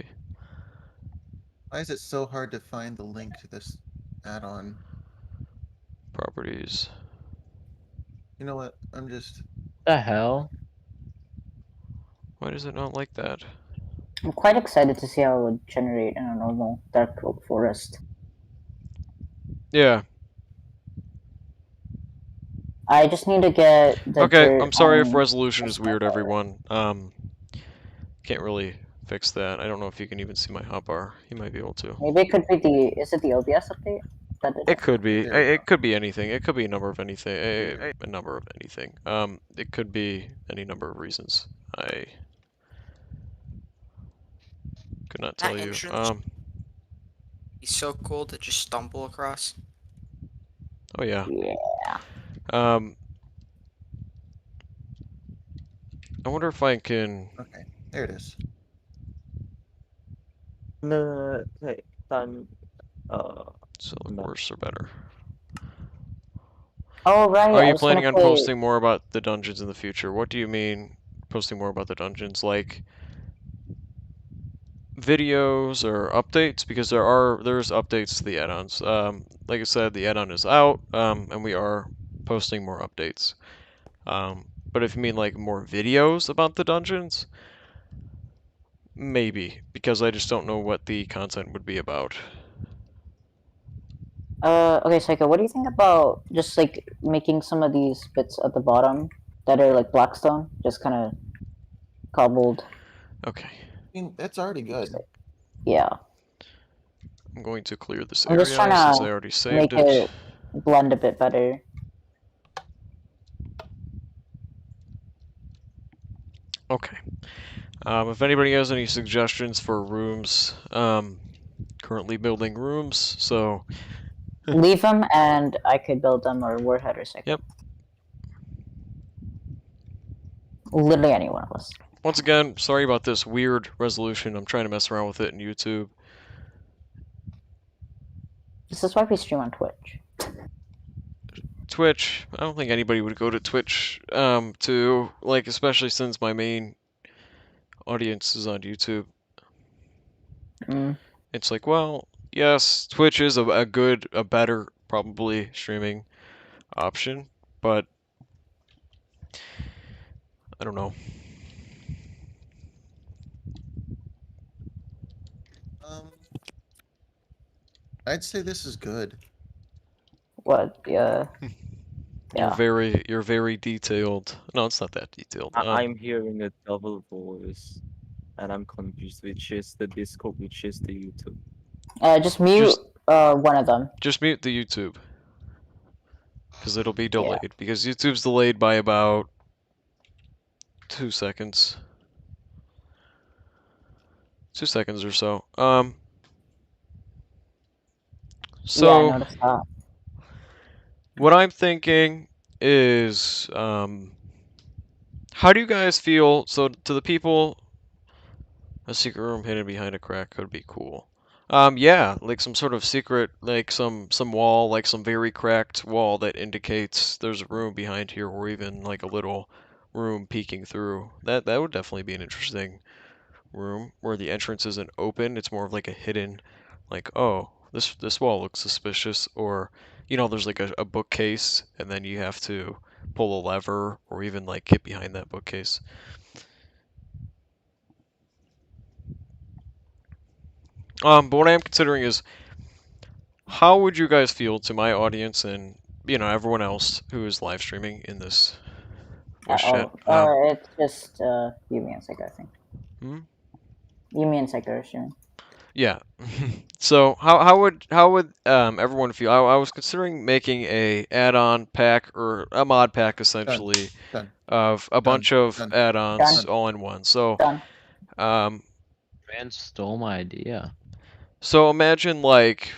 Why is it so hard to find the link to this add-on? Properties. You know what? I'm just The hell? Why does it not like that? I'm quite excited to see how it would generate in a normal dark oak forest. Yeah. I just need to get the Okay, dirt I'm sorry if on resolution is this weird, hotbar. everyone. Can't really fix that. I don't know if you can even see my hotbar. You might be able to. Maybe it could be the. Is it the OBS update? That did It could be. There we It could be anything. It could be a number of anything. A number of anything. It could be any number of reasons. I could not tell That you. entrance He's so cool to just stumble across. Oh yeah. Yeah. I wonder if I can. okay. There it is. No, okay, then So look No. worse or better. Oh right. Are I you was planning gonna on play... posting more about the dungeons in the future? What do you mean posting more about the dungeons? Like videos or updates? Because there's updates to the add-ons. Like I said, the add-on is out, and we are posting more updates. But if you mean like more videos about the dungeons, maybe, because I just don't know what the content would be about. Okay, Psycho, what do you think about just like making some of these bits at the bottom that are like blackstone, just kind of cobbled? Okay. I mean, that's already good. Yeah. I'm going to clear this I'm area just trying since to I already make saved it. it blend a bit better. Okay. If anybody has any suggestions for rooms, currently building rooms, so Leave them, and I could build them, or Warhead or Psycho. Yep. Literally any one of us. once again, sorry about this weird resolution. I'm trying to mess around with it in YouTube. This is why we stream on Twitch. Twitch, I don't think anybody would go to Twitch, to, like, especially since my main audience is on YouTube. Mm. It's like, well, yes, Twitch is a better, probably, streaming option, but I don't know. I'd say this is good. What? Yeah. You're very detailed. No, it's not that detailed. I'm hearing a double voice, and I'm confused. Which is the Discord, which is the YouTube. Just mute one of them. Just mute the YouTube, because it'll be delayed. Because YouTube's delayed by about 2 seconds. 2 seconds or so. So Yeah, I noticed that. what I'm thinking is, how do you guys feel? So to the people, a secret room hidden behind a crack could be cool. Yeah, like some sort of secret, like some wall, like some very cracked wall that indicates there's a room behind here, or even like a little room peeking through. That would definitely be an interesting room where the entrance isn't open. It's more of like a hidden, like, oh, this wall looks suspicious, or there's like a bookcase, and then you have to pull a lever, or even like get behind that bookcase. But what I am considering is, how would you guys feel to my audience and everyone else who is live streaming in this voice chat? It's just Yumi and Psycho, I think. Hmm? Yumi and Psycho are streaming. Yeah. So how would everyone feel? I was considering making a add-on pack, or a mod pack essentially, Done. of a bunch of Done. add-ons Done. all in one. So Done. Man stole my idea. so imagine, like,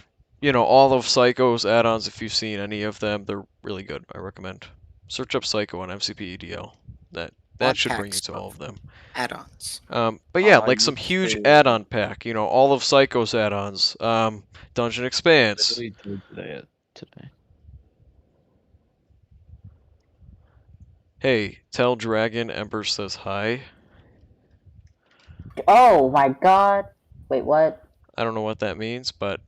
all of Psycho's add-ons. If you've seen any of them, they're really good. I recommend. Search up Psycho on MCP-EDL. That Mod should bring you packs to all of of them. add-ons. But yeah, I like some used huge to- add-on pack. All of Psycho's add-ons. Dungeon Expanse. Literally did today. Hey, tell Dragon Ember says hi. Oh my god. Wait, what? I don't know what that means, but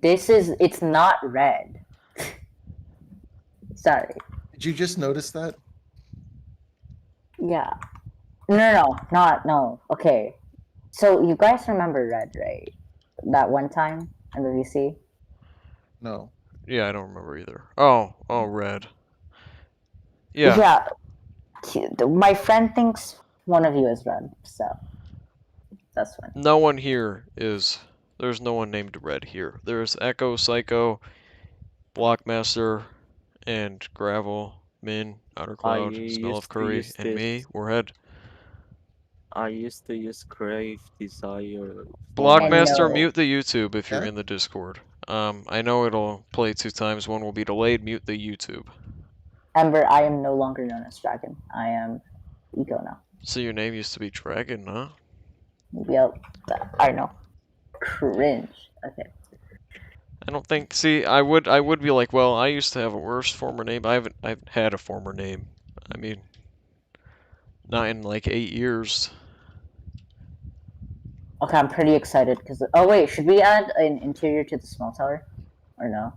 It's not red. Sorry. Did you just notice that? Yeah. No. Okay. So you guys remember red, right? That one time in the VC? No. yeah, I don't remember either. Oh, red. Yeah. Yeah. My friend thinks one of you is red, so that's fine. No one here is. There's no one named Red here. There's Echo, Psycho, Blockmaster, and Gravel, Min, Outer Cloud, Smell of used to Curry, use and me, this. Warhead. I used to use Crave, Desire. Blockmaster, no. mute the YouTube if you're Yeah? in the Discord. I know it'll play 2 times. One will be delayed. Mute the YouTube. Ember, I am no longer known as Dragon. I am Eco now. So your name used to be Dragon, huh? Yep. I know. Cringe. Okay. I don't think. See, I would be like, well, I used to have a worse former name. I've had a former name. I mean, not in like 8 years. Okay, I'm pretty excited because. Oh wait, should we add an interior to the small tower, or no?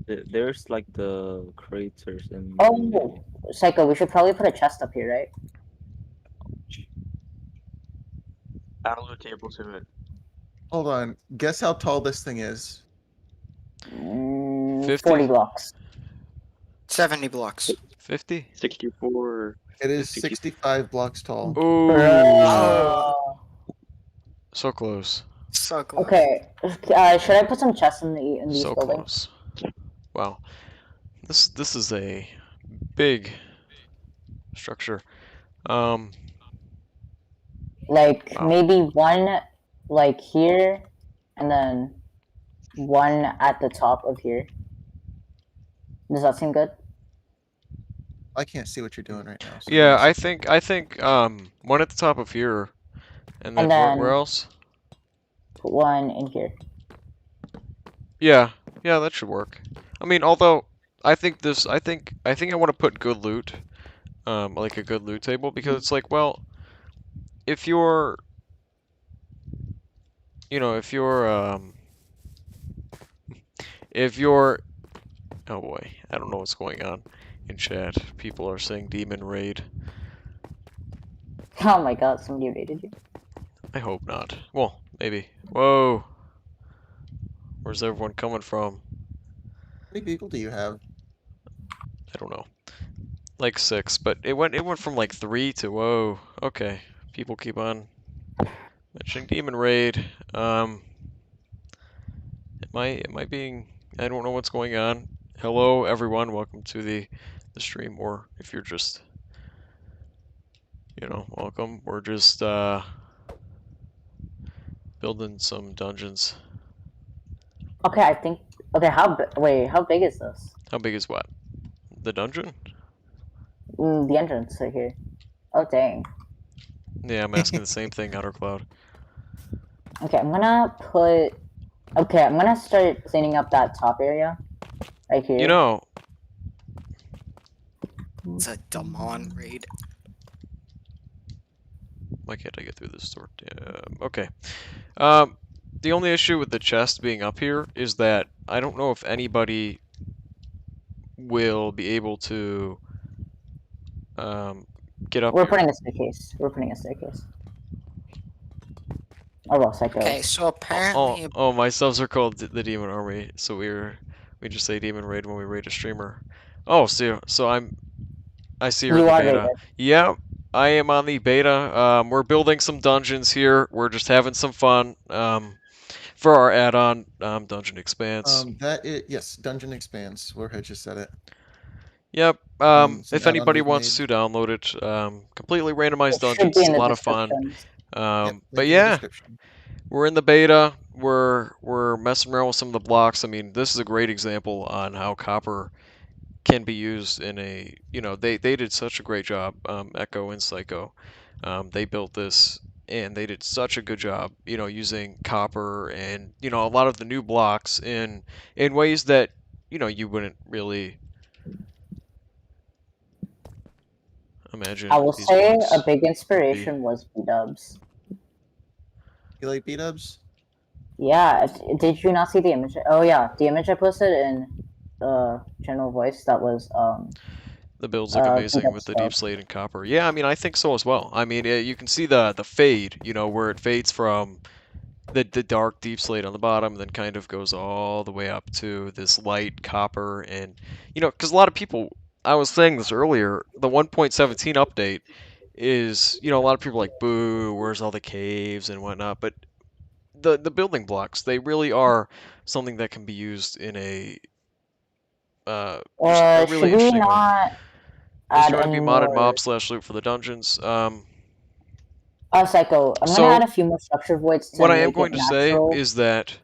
There's like the craters and. Oh, Psycho, we should probably put a chest up here, right? Add a little table to it. Hold on. Guess how tall this thing is? 50? 40 blocks. 70 blocks. 50? 64. It is 60. 65 blocks tall. Ooh, Oh, so close. so close. Okay. Should I put some chests in these So buildings? close. Wow. This is a big structure. Like Wow. maybe one like here, and then one at the top of here. Does that seem good? I can't see what you're doing right now. So give me Yeah, a second. I think one at the top of here, and then And where then else? put one in here. Yeah, yeah, that should work. I mean, although I think I think I want to put good loot, like a good loot table, because it's like, well, if you're, you know, if you're, oh boy, I don't know what's going on in chat. People are saying demon raid. Oh my god, somebody raided you. I hope not. Well, maybe. Whoa, where's everyone coming from? How many people do you have? I don't know. Like 6, but it went from like 3 to whoa. Okay, people keep on mentioning demon raid. Am I being? I don't know what's going on. Hello, everyone. Welcome to the stream, or if you're just, welcome. We're just building some dungeons. Okay, I think. Okay, wait, how big is this? How big is what? The dungeon? The entrance right here. Oh dang. Yeah, I'm asking the same thing, Outer Cloud. Okay, I'm gonna put. Okay, I'm gonna start cleaning up that top area right here. You know, It's a Damon raid. why can't I get through this door? Okay. The only issue with the chest being up here is that I don't know if anybody will be able to get up We're here. putting a staircase. We're putting a staircase. Oh well, psycho. Okay, so apparently, Oh, my subs are called the Demon Army, so we just say Demon Raid when we raid a streamer. Oh, so I see you're in You the are beta. rated. Yeah, I am on the beta. We're building some dungeons here. We're just having some fun. For our add-on, DungeonExpanse. Yes, DungeonExpanse. Warhead just said it. Yep. Some If add-on anybody we've wants made. to download it, completely randomized It should dungeons. be It's in a the lot of fun. description. Yep, But link in the yeah, description. we're in the beta. We're messing around with some of the blocks. I mean, this is a great example on how copper can be used in a, they did such a great job, Echo and Psycho. They built this and they did such a good job, using copper and, a lot of the new blocks in ways that, you wouldn't really imagine. I will These say blocks a big would be. inspiration was B-dubs. You like B-dubs? Yeah, did you not see the image? Oh yeah, the image I posted in general voice that was The builds look amazing B-dub with the stuff. deep slate and copper. Yeah, I mean, I think so as well. I mean, you can see the fade, where it fades from the dark deep slate on the bottom, and then kind of goes all the way up to this light copper, and because a lot of people, I was saying this earlier, the 1.17 update is, a lot of people are like, boo, where's all the caves and whatnot, but the building blocks, they really are something that can be used in a just a really Should we interesting way. not Is add join any be modded more? mob/loot for the dungeons. Psycho, I'm gonna So add a few more structure voids to what I am make it going to say natural. is that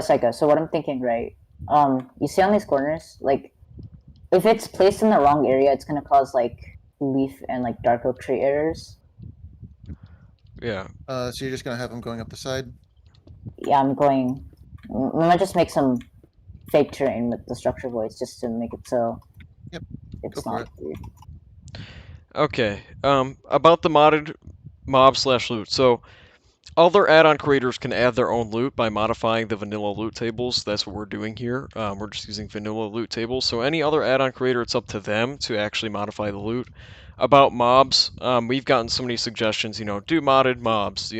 Psycho, so what I'm thinking, right? You see on these corners, like, if it's placed in the wrong area, it's gonna cause, like, leaf and, like, dark oak tree errors. yeah, So you're just gonna have them going up the side? Yeah, I'm gonna just make some fake terrain with the structure voids just to make it so Yep, it's go for not weird. okay. About the modded mob/loot. So other add-on creators can add their own loot by modifying the vanilla loot tables. That's what we're doing here. We're just using vanilla loot tables. So any other add-on creator, it's up to them to actually modify the loot. About mobs, we've gotten so many suggestions, do modded mobs,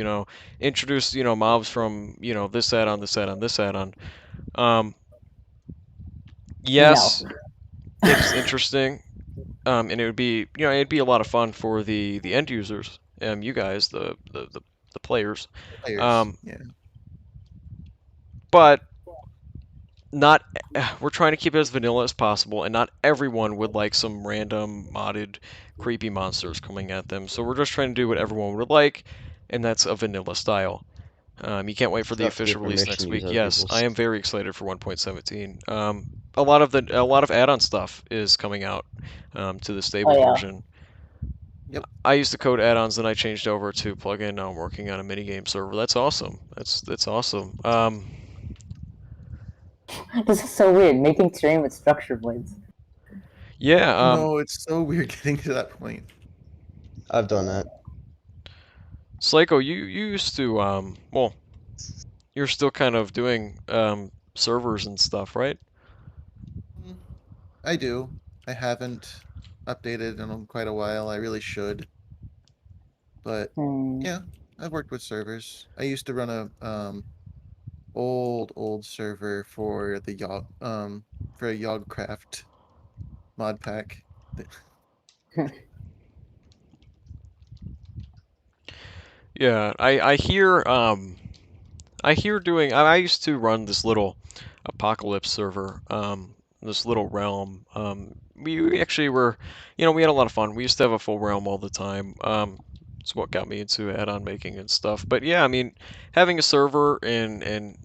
introduce, mobs from, this add-on, this add-on, this add-on. Yes, it's interesting, and it would be it'd be a lot of fun for the end users, you guys, the players, Players. um, Yeah. but not we're trying to keep it as vanilla as possible, and not everyone would like some random modded creepy monsters coming at them. So we're just trying to do what everyone would like, and that's a vanilla style. You can't wait for the Still have to get official release permission next to use week. other Yes, I people's. am very excited for 1.17. A lot of add-on stuff is coming out to the stable Oh yeah. version. Yep. I used the code add-ons, then I changed over to plugin. Now I'm working on a minigame server. That's awesome. That's awesome. This is so weird. Making terrain with structure voids. Yeah. No, it's so weird getting to that point. I've done that. Psycho, you used to well, you're still kind of doing servers and stuff, right? I do. I haven't updated in quite a while. I really should. But Hmm. yeah, I've worked with servers. I used to run a old server for the for a Yogcraft mod pack. Yeah, I hear doing. I used to run this little apocalypse server, this little realm. We actually were, we had a lot of fun. We used to have a full realm all the time. It's what got me into add-on making and stuff. But yeah, I mean, having a server and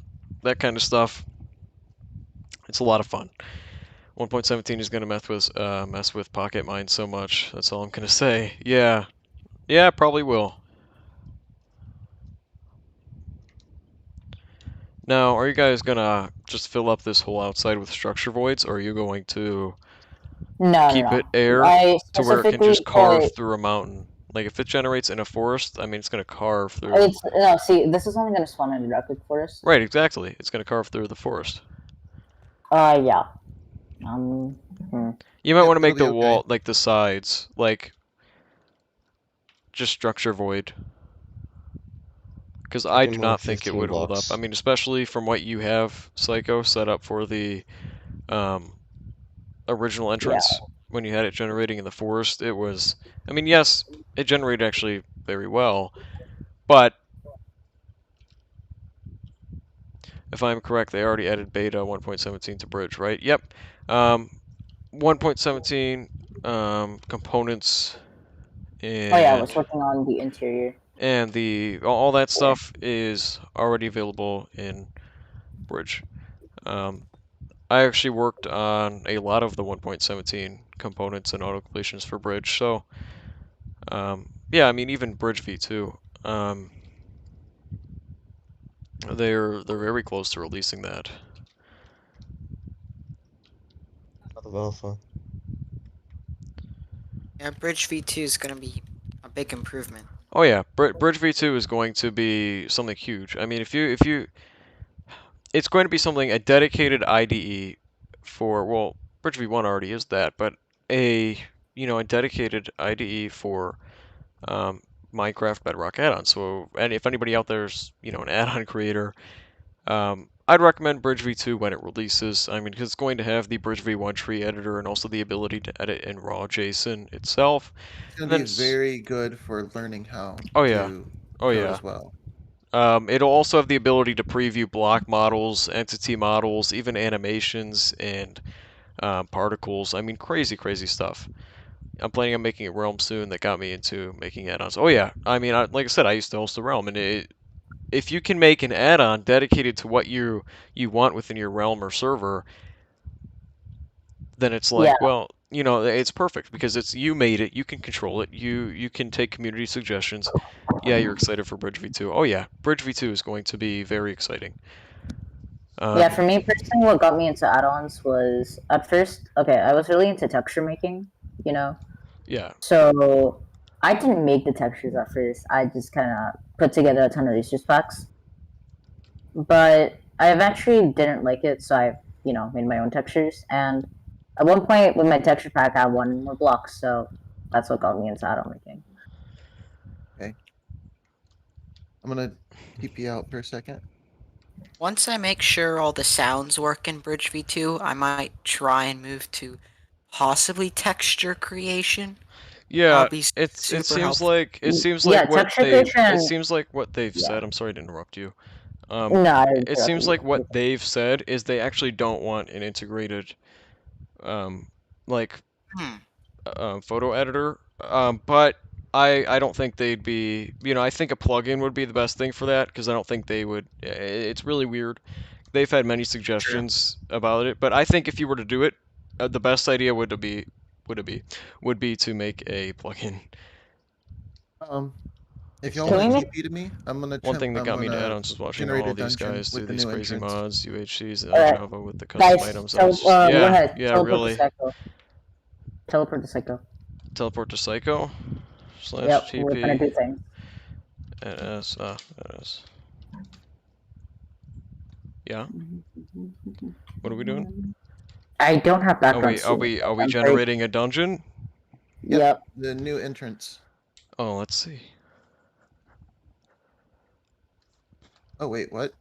that kind of stuff, it's a lot of fun. 1.17 is gonna mess with Pocket Mine so much. That's all I'm gonna say. Yeah, yeah, probably will. Now, are you guys gonna just fill up this whole outside with structure voids, or are you going to No, keep no, it no. air I to where it can specifically just carve put through a mountain? Like if it generates in a forest, I mean, it's gonna carve through. it's no. See, this is only gonna spawn in a Record Forest. Right, exactly. It's gonna carve through the forest. Yeah. Um. Hmm. You might Yep, want to it'll make be the okay. wall, like the sides, like just structure void. Because I Make do them only not think it 15 would hold up. I blocks. mean, especially from what you have, Psycho, set up for the um, original Yeah. entrance when you had it generating in the forest. It was, I mean, yes, it generated actually very well, but if I'm correct, they already added beta 1.17 to Bridge, right? Yep. 1.17 components Oh yeah, I and was working on the interior. the all that stuff is already available in Bridge. Um, I actually worked on a lot of the 1.17 components and auto completions for Bridge, so yeah, I mean even Bridge V2, they're very close to releasing that. Of alpha. Yeah, Bridge V2 is gonna be a big improvement. Oh yeah, Bridge V2 is going to be something huge. I mean, it's going to be something a dedicated IDE for well, Bridge V1 already is that, but a dedicated IDE for Minecraft Bedrock add-on. So, and if anybody out there's an add-on creator, I'd recommend Bridge V2 when it releases. I mean, because it's going to have the Bridge V1 tree editor and also the ability to edit in raw JSON itself. It's gonna And then be very good for learning how oh yeah, to oh code yeah. as well. It'll also have the ability to preview block models, entity models, even animations and particles. I mean, crazy, crazy stuff. I'm planning on making a realm soon. That got me into making add-ons. Oh yeah, I mean, like I said, I used to host a realm, and if you can make an add-on dedicated to what you want within your realm or server, then it's Yeah. like, well, it's perfect because it's you made it, you can control it, you can take community suggestions. Yeah, you're excited for Bridge V2. Oh yeah, Bridge V2 is going to be very exciting. Yeah, for me personally, what got me into add-ons was at first, okay, I was really into texture making, you know? Yeah. So I didn't make the textures at first. I just kind of put together a ton of resource packs. But I eventually didn't like it, so I, made my own textures. And at one point with my texture pack, I had one more block, so that's what got me into add-on making. Okay. I'm gonna keep you out for a second. Once I make sure all the sounds work in Bridge V2, I might try and move to possibly texture creation. Yeah, Be it super seems helpful. like Yeah, texture creation. what they've Yeah. said. I'm sorry to interrupt you. No, I didn't It interrupt seems you. like what they've said is they actually don't want an integrated, like Hmm. photo editor. But I don't think they'd be. I think a plugin would be the best thing for that because I don't think they would. It's really weird. They've had many suggestions about it, but I think if you were to do it, the best idea would be to make a plugin. If y'all Can want we to TP to me, One thing that I'm got me to gonna add-ons was watching generate all a these dungeon guys do with the these new crazy entrance. mods, UHCs, and Alright, Java with the custom Guys, items. so Go ahead. yeah, Teleport really. to Psycho. Teleport to Psycho. Teleport to Psycho / Yep, we're gonna TP do things. NS NS. Yeah. What are we doing? I don't have Are background. we generating a dungeon? Yep. The new entrance. Oh, let's see. Oh wait, what?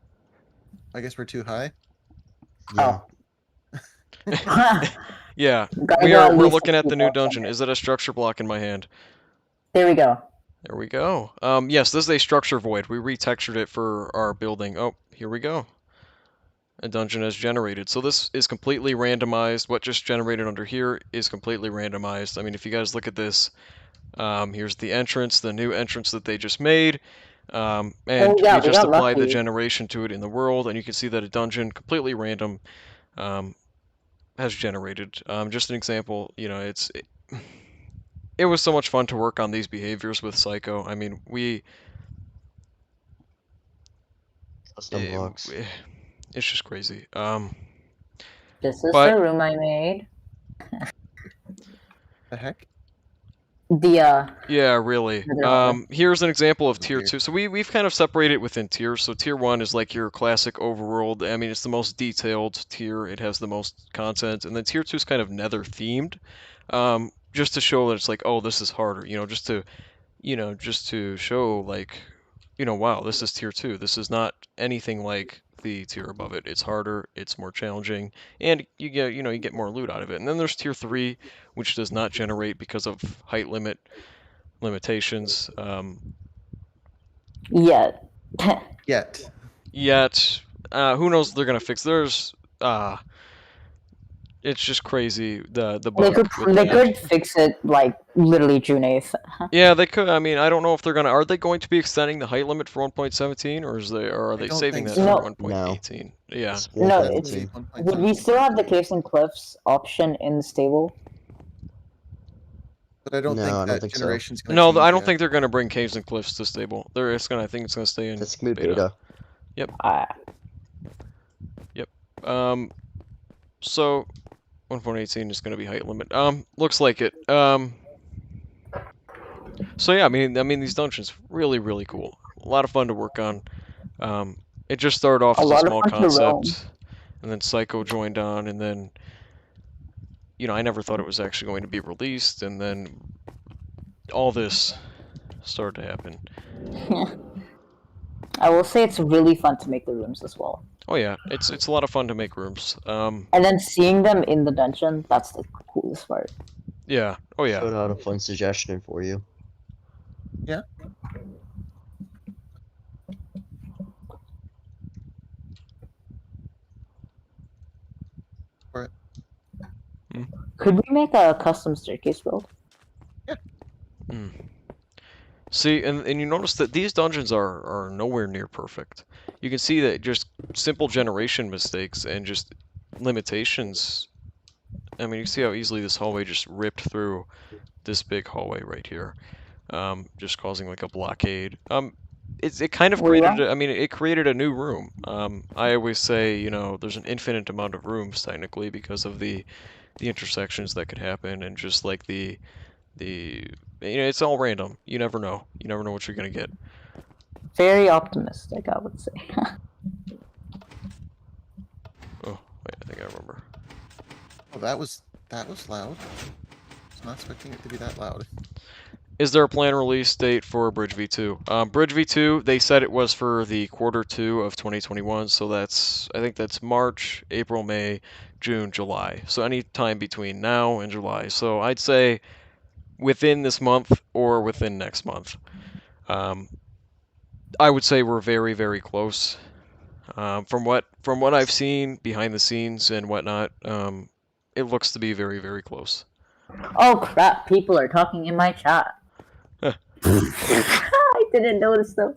I guess we're too high. Yeah. Yeah, Gotta go at we're least looking at 60 the new blocks dungeon. somewhere. Is it a structure block in my hand? There we go. There we go. Yes, this is a structure void. We retextured it for our building. Oh, here we go. A dungeon is generated. So this is completely randomized. What just generated under here is completely randomized. I mean, if you guys look at this, here's the entrance, the new entrance that they just made. And Oh yeah, we we just got applied the lucky. generation to it in the world, and you can see that a dungeon, completely random, has generated. Just an example, it was so much fun to work on these behaviors with Psycho. I mean, Custom blocks. it's just crazy. This is but the room I made. The heck? The yeah, really. Another hallway. Here's an example of tier Weird. 2. So we've kind of separated within tiers. So tier 1 is like your classic overworld. I mean, it's the most detailed tier. It has the most content. And then tier 2 is kind of nether themed. Just to show that it's like, oh, this is harder, just to show like, wow, this is tier 2. This is not anything like the tier above it. It's harder, it's more challenging, and you get more loot out of it. And then there's tier 3, which does not generate because of height limitations. Yet. Yet. Yet, who knows what they're gonna fix? It's just crazy the They bug could with that. fix it like literally June 8th. Yeah, they could. I mean, I don't know if are they going to be extending the height limit for 1.17, or are they don't saving think that so. for 1.18? Yeah. It's No, 1.18. Would we still have the caves and cliffs option in the stable? But I don't No, think I don't that think so. generation's gonna No, change I don't yet. think they're gonna bring caves and cliffs to stable. I think it's gonna stay in That's gonna be beta. beta. So 1.18 is gonna be height limit. Looks like it. So yeah, I mean these dungeons really really cool. A lot of fun to work on. It just started off A as a lot of small fun to roam. concept, and then Psycho joined on, and then I never thought it was actually going to be released, and then all this started to happen. I will say it's really fun to make the rooms as well. Oh yeah, it's a lot of fun to make rooms. And then seeing them in the dungeon, that's the coolest part. Yeah. Oh yeah. Put out a fun suggestion for you. Yeah. Could we make a custom staircase build? Mm. See, and you notice that these dungeons are nowhere near perfect. You can see that just simple generation mistakes and just limitations. I mean, you see how easily this hallway just ripped through this big hallway right here, just causing like a blockade. It kind of created. I mean, it created a new room. I always say, there's an infinite amount of rooms technically because of the intersections that could happen, and just like the it's all random. You never know. You never know what you're gonna get. Very optimistic, I would say. Oh, wait, I think I remember. Oh, that was loud. I was not expecting it to be that loud. Is there a planned release date for Bridge V2? Bridge V2, they said it was for the Q2 of 2021, so I think that's March, April, May, June, July. So any time between now and July. So I'd say within this month or within next month. I would say we're very, very close. From what I've seen behind the scenes and whatnot, it looks to be very, very close. Oh crap! People are talking in my chat. I didn't notice though.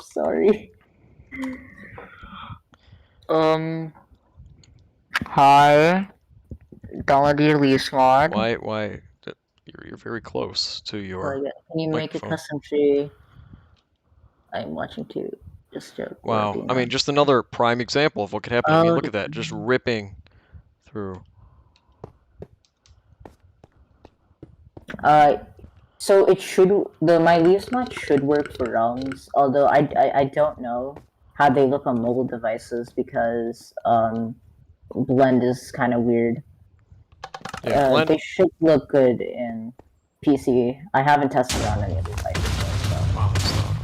Sorry. Hi. Dolly Lee Squad. Why? You're very close to your Can you make a microphone. custom tree? I'm watching too. Just joke. Wow. I mean, just another prime example of what could happen. I mean, look at that, just ripping through. So it should my leaves mod should work for realms, although I don't know how they look on mobile devices because blend is kind of weird. Yeah, blend. They should look good in PC. I haven't tested it on any of the devices. So. Wow, that's loud.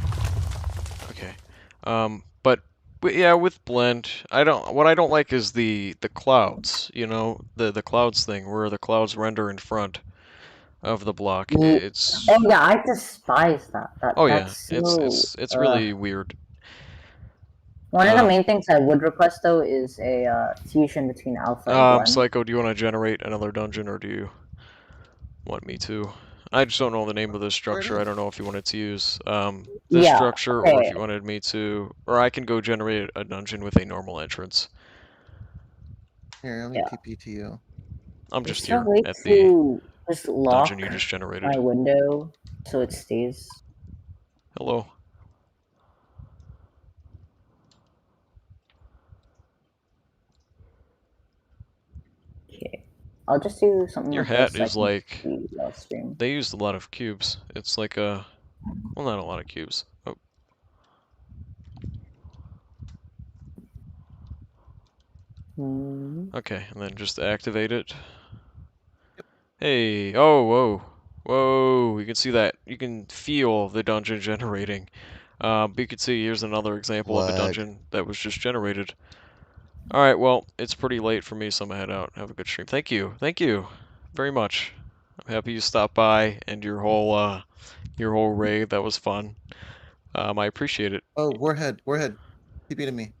Okay. But yeah, with blend, what I don't like is the clouds. You know, the clouds thing where the clouds render in front of the block. It's oh yeah, I despise that. oh yeah, that's it's really weird. One of the main things I would request though is a fusion between alpha and blend. Psycho, do you want to generate another dungeon or do you want me to? I just don't know the name of this structure. I don't know if you wanted to use this structure or if you wanted me to, or I can go generate a dungeon with a normal entrance. Here, let me TP to you. I'm just here at the dungeon you just generated. My window so it stays. Hello. Okay, I'll just do something. Your hat is like they used a lot of cubes. It's like a well, not a lot of cubes. Oh. Okay, and then just activate it. Hey, oh, whoa, whoa! You can see that. You can feel the dungeon generating. But you can see here's another example of a dungeon that was just generated. All right, well, it's pretty late for me, so I'm gonna head out. Have a good stream. Thank you very much. I'm happy you stopped by and your whole raid. That was fun. I appreciate it. Oh, Warhead, TP to me.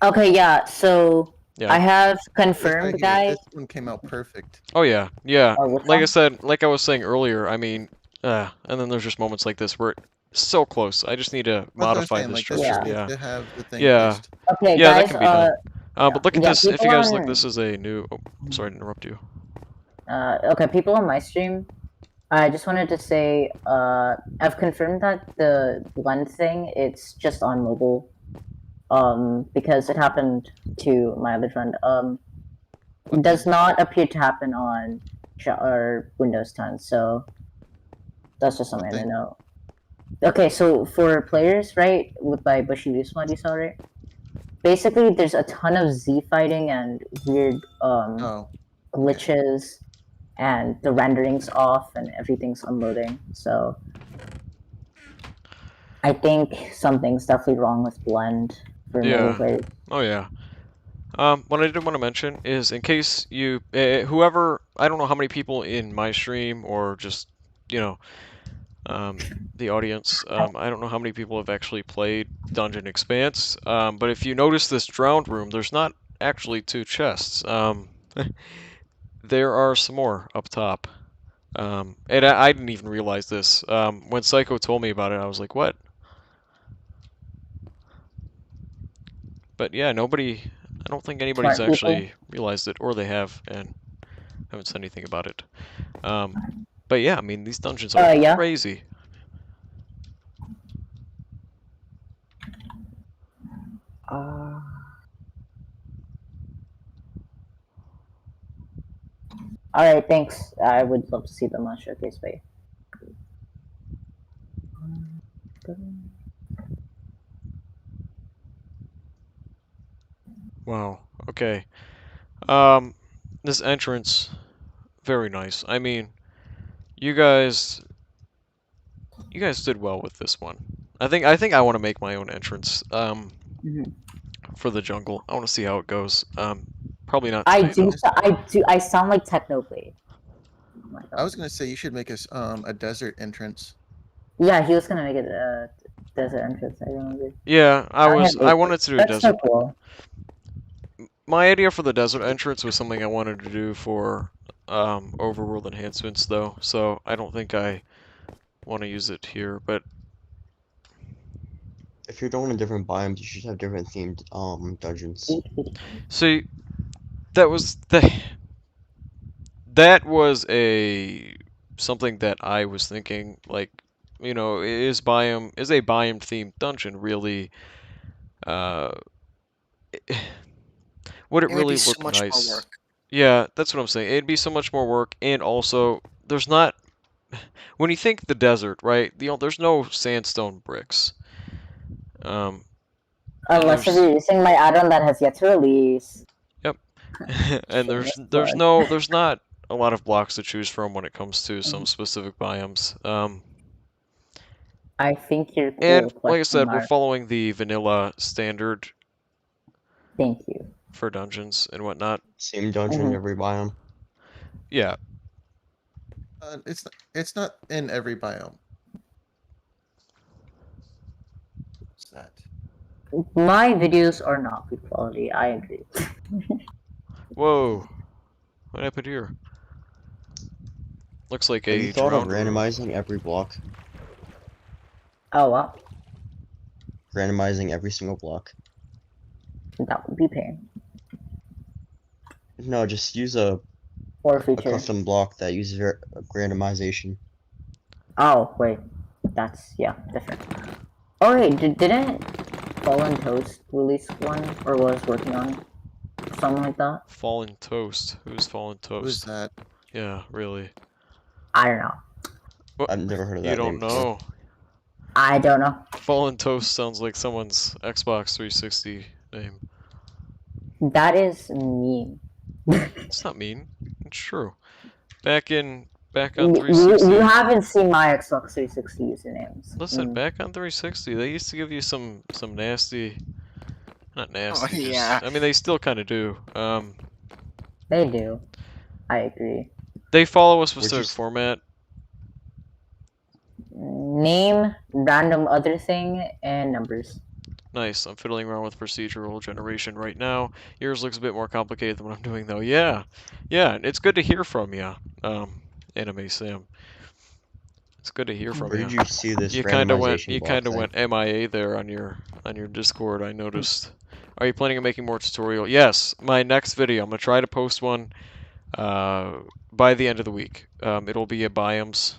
Okay, yeah. So I have confirmed, guys. This one came out perfect. Oh yeah, yeah. Like I said, like I was saying earlier. I mean, and then there's just moments like this where it's so close. I just need to modify this structure. Yeah. Yeah. Okay, yeah, guys. that can be done. But look at this. If you guys look, this is a new. Oh, sorry to interrupt you. Okay, people on my stream. I just wanted to say, I've confirmed that the blend thing, it's just on mobile. Because it happened to my other friend. It does not appear to happen on or Windows 10, so that's just something to know. Okay, so for players, right, with my Bushy Leaf mod you saw, right? Basically, there's a ton of Z fighting and weird glitches, and the rendering's off and everything's unloading, so I think something's definitely wrong with blend. Yeah. Oh yeah. What I did want to mention is, in case you, whoever, I don't know how many people in my stream or just, you know, the audience, I don't know how many people have actually played DungeonExpanse, but if you notice this drowned room, there's not actually 2 chests. There are some more up top. And I didn't even realize this. When Psycho told me about it, I was like, what? But yeah, I don't think anybody's actually realized it, or they have, and haven't said anything about it. But yeah, I mean, these dungeons are crazy. Alright, thanks. I would love to see them on Showcase Bay. Wow, okay. This entrance, very nice. I mean, you guys did well with this one. I think I want to make my own entrance, for the jungle. I want to see how it goes. Probably not I today, do. though. I sound like Technoblade. Oh my I was God. gonna say you should make us a desert entrance. Yeah, he was gonna make it a desert entrance. I remember. Yeah, I wanted to do a That's so desert. cool. My idea for the desert entrance was something I wanted to do for overworld enhancements, though. So I don't think I want to use it here. But If you're going to different biomes, you should have different themed dungeons. see, that was that was a something that I was thinking. Like, you know, is a biome themed dungeon really? Would it It would really be so look much more nice? work. Yeah, that's what I'm saying. It'd be so much more work, and also there's not. When you think the desert, right? You know, there's no sandstone bricks. And Unless if there's you're using my add-on that has yet to release. yep, and Shameless there's plug. there's not a lot of blocks to choose from when it comes to some specific biomes. I think you're And cool. like I Question said, we're mark. following the vanilla standard Thank you. for dungeons and whatnot. Same dungeon Mhm. every biome. Yeah, It's not in every biome. What's that? My videos are not good quality. I agree. whoa, what happened here? Looks like Have you a thought of drowned room. randomizing every block? Oh well, Randomizing every single block? that would be pain. No, just use a Or feature. custom block that uses randomization. Oh wait, that's different. Oh wait, didn't Fallen Toast release one or was working on something like that? Fallen Toast. Who's Fallen Who's Toast? that? Yeah, really. I don't know. What? I've never heard of You that don't name before. know? I don't know. Fallen Toast sounds like someone's Xbox 360 name. That is mean. It's not mean. It's true. Back on You 360. haven't seen my Xbox 360 usernames. Listen, back on 360, they used to give you some nasty, not nasty. Just, yeah. I mean, they still kind of do. They do. I agree. They follow a Where'd specific you format. Name, random other thing, and numbers. Nice. I'm fiddling around with procedural generation right now. Yours looks a bit more complicated than what I'm doing, though. Yeah, yeah. It's good to hear from you, Anime Sam. It's good to hear from Where you. did you see this You kind of randomization block thing? went MIA there on your Discord. I noticed. Are you planning on making more tutorial? Yes. My next video, I'm gonna try to post one by the end of the week. It'll be a biomes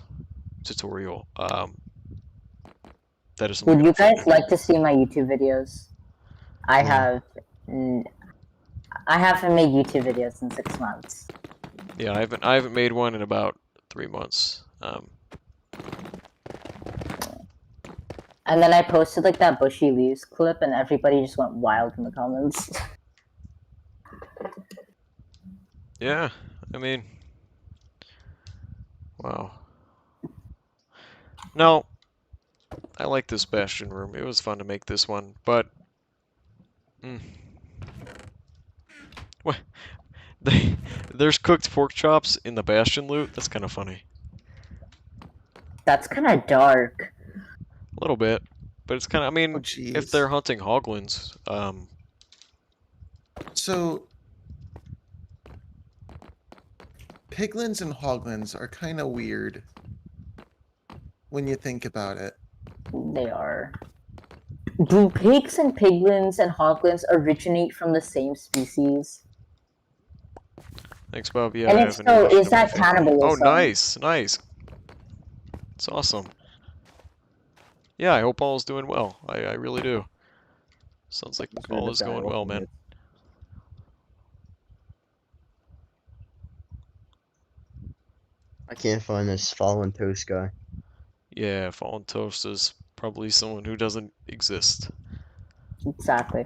tutorial. That is something Would you I'm trying guys to like to see my YouTube videos? I No. haven't made YouTube videos in 6 months. Yeah, I haven't made one in about 3 months. And then I posted like that bushy leaves clip, and everybody just went wild in the comments. Yeah, I mean, wow. No, I like this Bastion room. It was fun to make this one, but what? There's cooked pork chops in the Bastion loot. That's kind of funny. That's kind of dark. A little bit, but it's kind of. I mean, Oh, if jeez. they're hunting hoglins, So piglins and hoglins are kind of weird when you think about it. They are. Do pigs and piglins and hoglins originate from the same species? thanks, Bob. Yeah, And I if have an so, addition is to my that family. Oh, cannibalism? nice, nice. It's awesome. Yeah, I hope all is doing well. I really do. Sounds like Just read all the is going title well, from man. it. I can't find this fallen toast guy. Yeah, Fallen Toast is probably someone who doesn't exist. Exactly.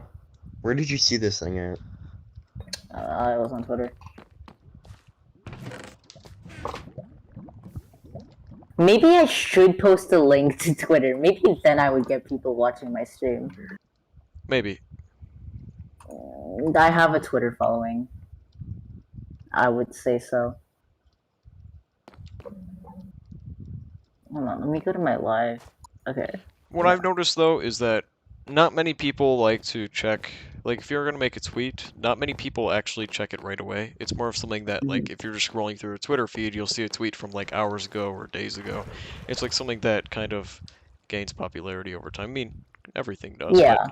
Where did you see this thing at? It was on Twitter. Maybe I should post a link to Twitter. Maybe then I would get people watching my stream. Maybe. I have a Twitter following. I would say so. Hold on, let me go to my live. Okay. What I've noticed though is that not many people like to check. Like, if you're gonna make a tweet, not many people actually check it right away. It's more of something that, like, if you're just scrolling through a Twitter feed, you'll see a tweet from like hours ago or days ago. It's like something that kind of gains popularity over time. I mean, everything does, Yeah. but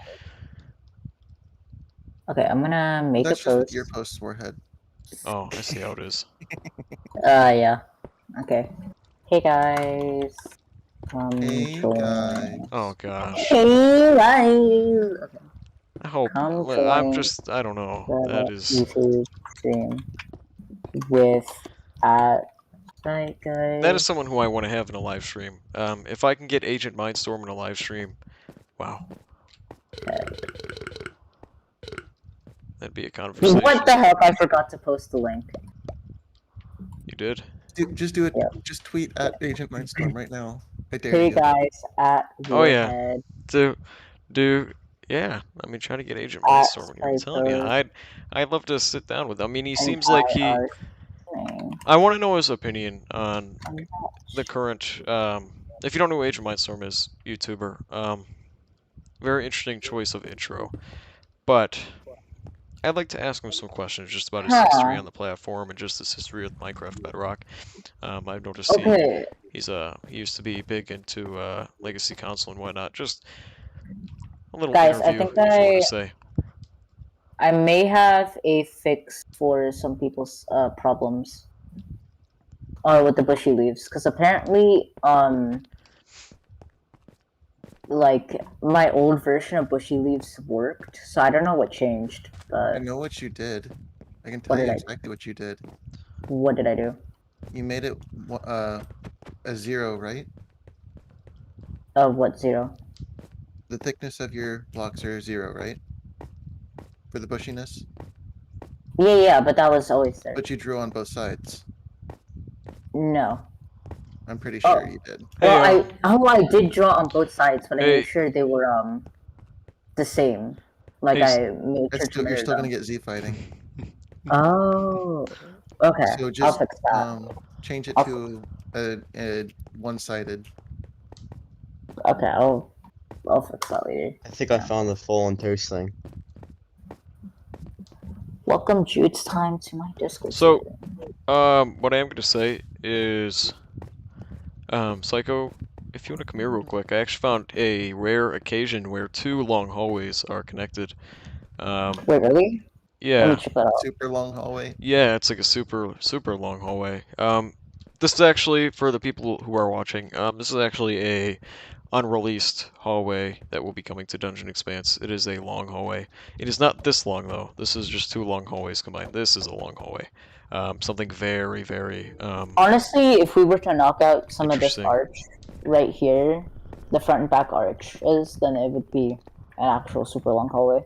Okay, I'm gonna make That's a just with post. your posts, Warhead. oh, I see how it is. Yeah. Okay. Hey guys. Hey, Join. guys. Oh gosh. Hey guys. Okay. I hope. Come I'm join just. I don't know. That the is. YouTube stream with at right That is guys. someone who I want to have in a live stream. If I can get Agent Mindstorm in a live stream, wow. That'd be a conversation. What the heck? I forgot to post the link. You did? Just do it. Yeah. Just tweet at Agent Mindstorm right now. I dare Hey you. guys at Oh, yeah. Warhead. Yeah. I mean, try to get Agent At Mindstorm in here. I'm telling you, Psycho I'd love to sit down with him. I mean, he and seems like I he. are streaming. I want to know his opinion on I'm not the current. If you don't know who Agent Mindstorm is, YouTuber. Very interesting choice of intro, but I'd like to ask him some questions just about his history on the platform and just his history with Minecraft Bedrock. I've noticed Okay. he used to be big into Legacy Console and whatnot. Just a little Guys, I interview, think if you want to say. I may have a fix for some people's problems with the bushy leaves, because apparently like my old version of bushy leaves worked, so I don't know what changed, I but know what you did. I can What tell you did I do? exactly what you did. what did I do? You made it a 0, right? What 0? The thickness of your blocks are 0, right? For the bushiness, Yeah, but that was always there. but you drew on both sides. No. I'm pretty Oh. sure you did. Hey, Well, I did draw on both sides, but I Hey. made sure they were the same. Like Hey, I made sure to You're mirror still them. gonna get Z fighting. Oh. Okay. So I'll just fix that. change it I'll- to a one-sided. Okay, I'll fix that later. I think I Yeah. found the full on toast thing. Welcome, Jude's time to my Discord. So- server. what I am gonna say is, Psycho, if you want to come here real quick, I actually found a rare occasion where 2 long hallways are connected. Wait, really? Let Yeah. me check that out. Super long hallway. Yeah, it's like a super long hallway. This is actually, for the people who are watching, this is actually a unreleased hallway that will be coming to DungeonExpanse. It is a long hallway. It is not this long though. This is just 2 long hallways combined. This is a long hallway. Something very, very Honestly, if we were to knock out some of this Interesting. arch right here, the front and back arches, then it would be an actual super long hallway.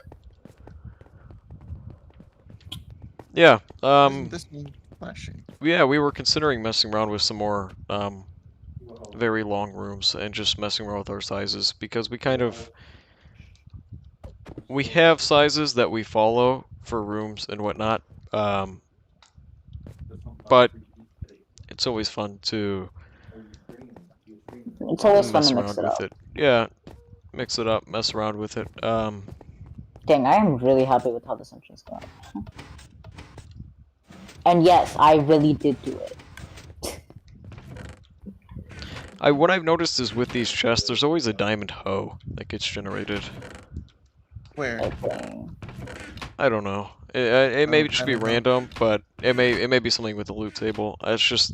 yeah. Isn't this one flashing? Yeah, we were considering messing around with some more very long rooms and just messing around with our sizes because we have sizes that we follow for rooms and whatnot, but it's always fun to It's always fun mess to around mix it with up. it. Yeah, mix it up, mess around with it. Dang, I am really happy with how this entrance going. And yes, I really did do it. What I've noticed is with these chests, there's always a diamond hoe that gets generated. Where? Okay. I don't know. It may I just be don't know. random, but it may be something with the loot table. It's just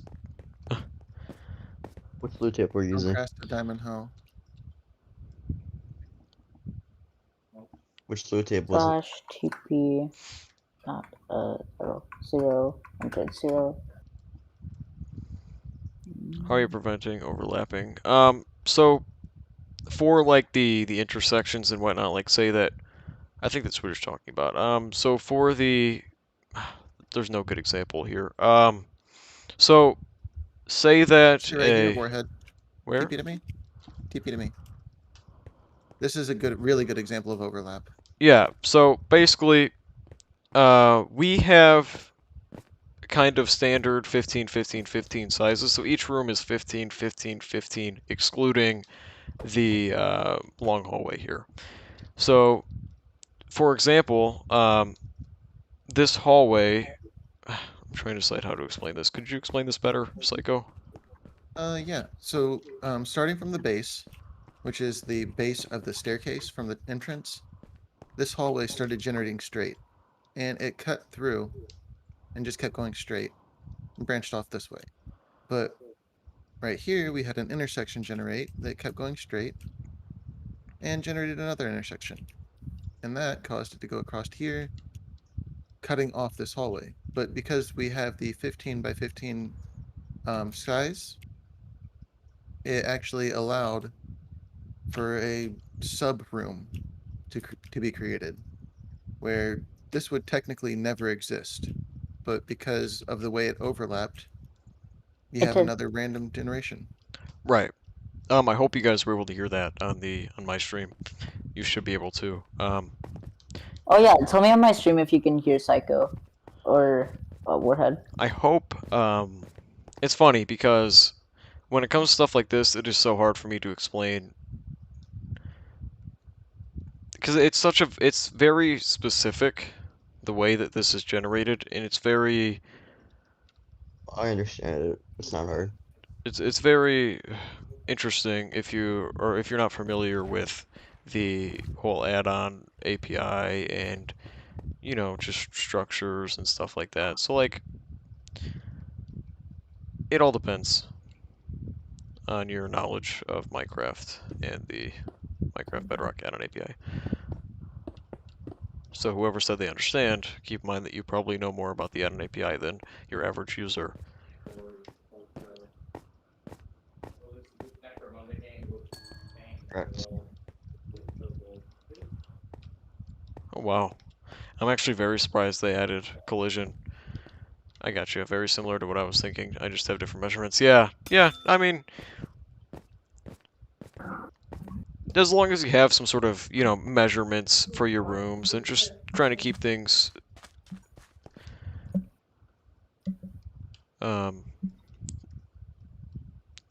Which loot tip we're using? Craft the diamond hoe. Which loot tip was it? Slash TP not 0 100 0. how are you preventing overlapping? So for like the intersections and whatnot, like say that I think that's what you're talking about. So for the there's no good example here. So say that Right here, a Warhead. where? TP to me. TP to me. This is a really good example of overlap. Yeah. So basically, we have kind of standard 15, 15, 15 sizes. So each room is 15, 15, 15, excluding the long hallway here. So, for example, this hallway, I'm trying to decide how to explain this. Could you explain this better, Psycho? Yeah. So, starting from the base, which is the base of the staircase from the entrance, this hallway started generating straight, and it cut through and just kept going straight and branched off this way. But right here, we had an intersection generate that kept going straight and generated another intersection. And that caused it to go across here, cutting off this hallway. But because we have the 15 by 15 size, it actually allowed for a sub room to be created, where this would technically never exist. But because of the way it overlapped, you It have did. another random generation. Right. I hope you guys were able to hear that on my stream. You should be able to. Oh yeah, tell me on my stream if you can hear Psycho or Warhead. I hope. It's funny because when it comes to stuff like this, it is so hard for me to explain because it's very specific the way that this is generated, and it's very I understand it. It's not hard. it's very interesting if you're not familiar with the whole add-on API and just structures and stuff like that. So like it all depends on your knowledge of Minecraft and the Minecraft Bedrock add-on API. So whoever said they understand, keep in mind that you probably know more about the add-on API than your average user. Correct. Oh wow. I'm actually very surprised they added collision. I got you. Very similar to what I was thinking. I just have different measurements. Yeah, I mean, as long as you have some sort of, measurements for your rooms and just trying to keep things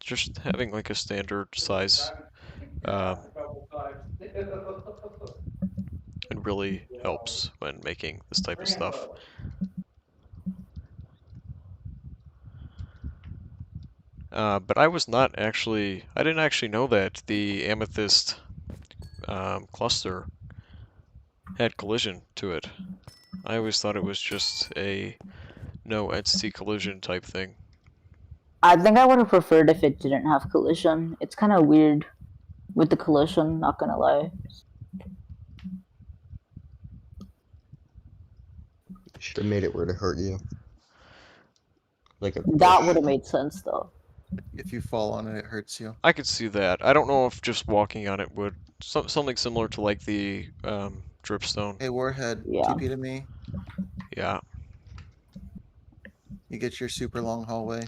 just having like a standard size it really helps when making this type of stuff. But I didn't actually know that the amethyst cluster had collision to it. I always thought it was just a no entity collision type thing. I think I would have preferred if it didn't have collision. It's kind of weird with the collision, not gonna lie. Should have made it where to hurt you. Like a That bush. would have made sense though. If you fall on it, it hurts you. I could see that. I don't know if just walking on it would something similar to like the dripstone. Hey, Warhead, Yeah. TP to me. Yeah. You get your super long hallway.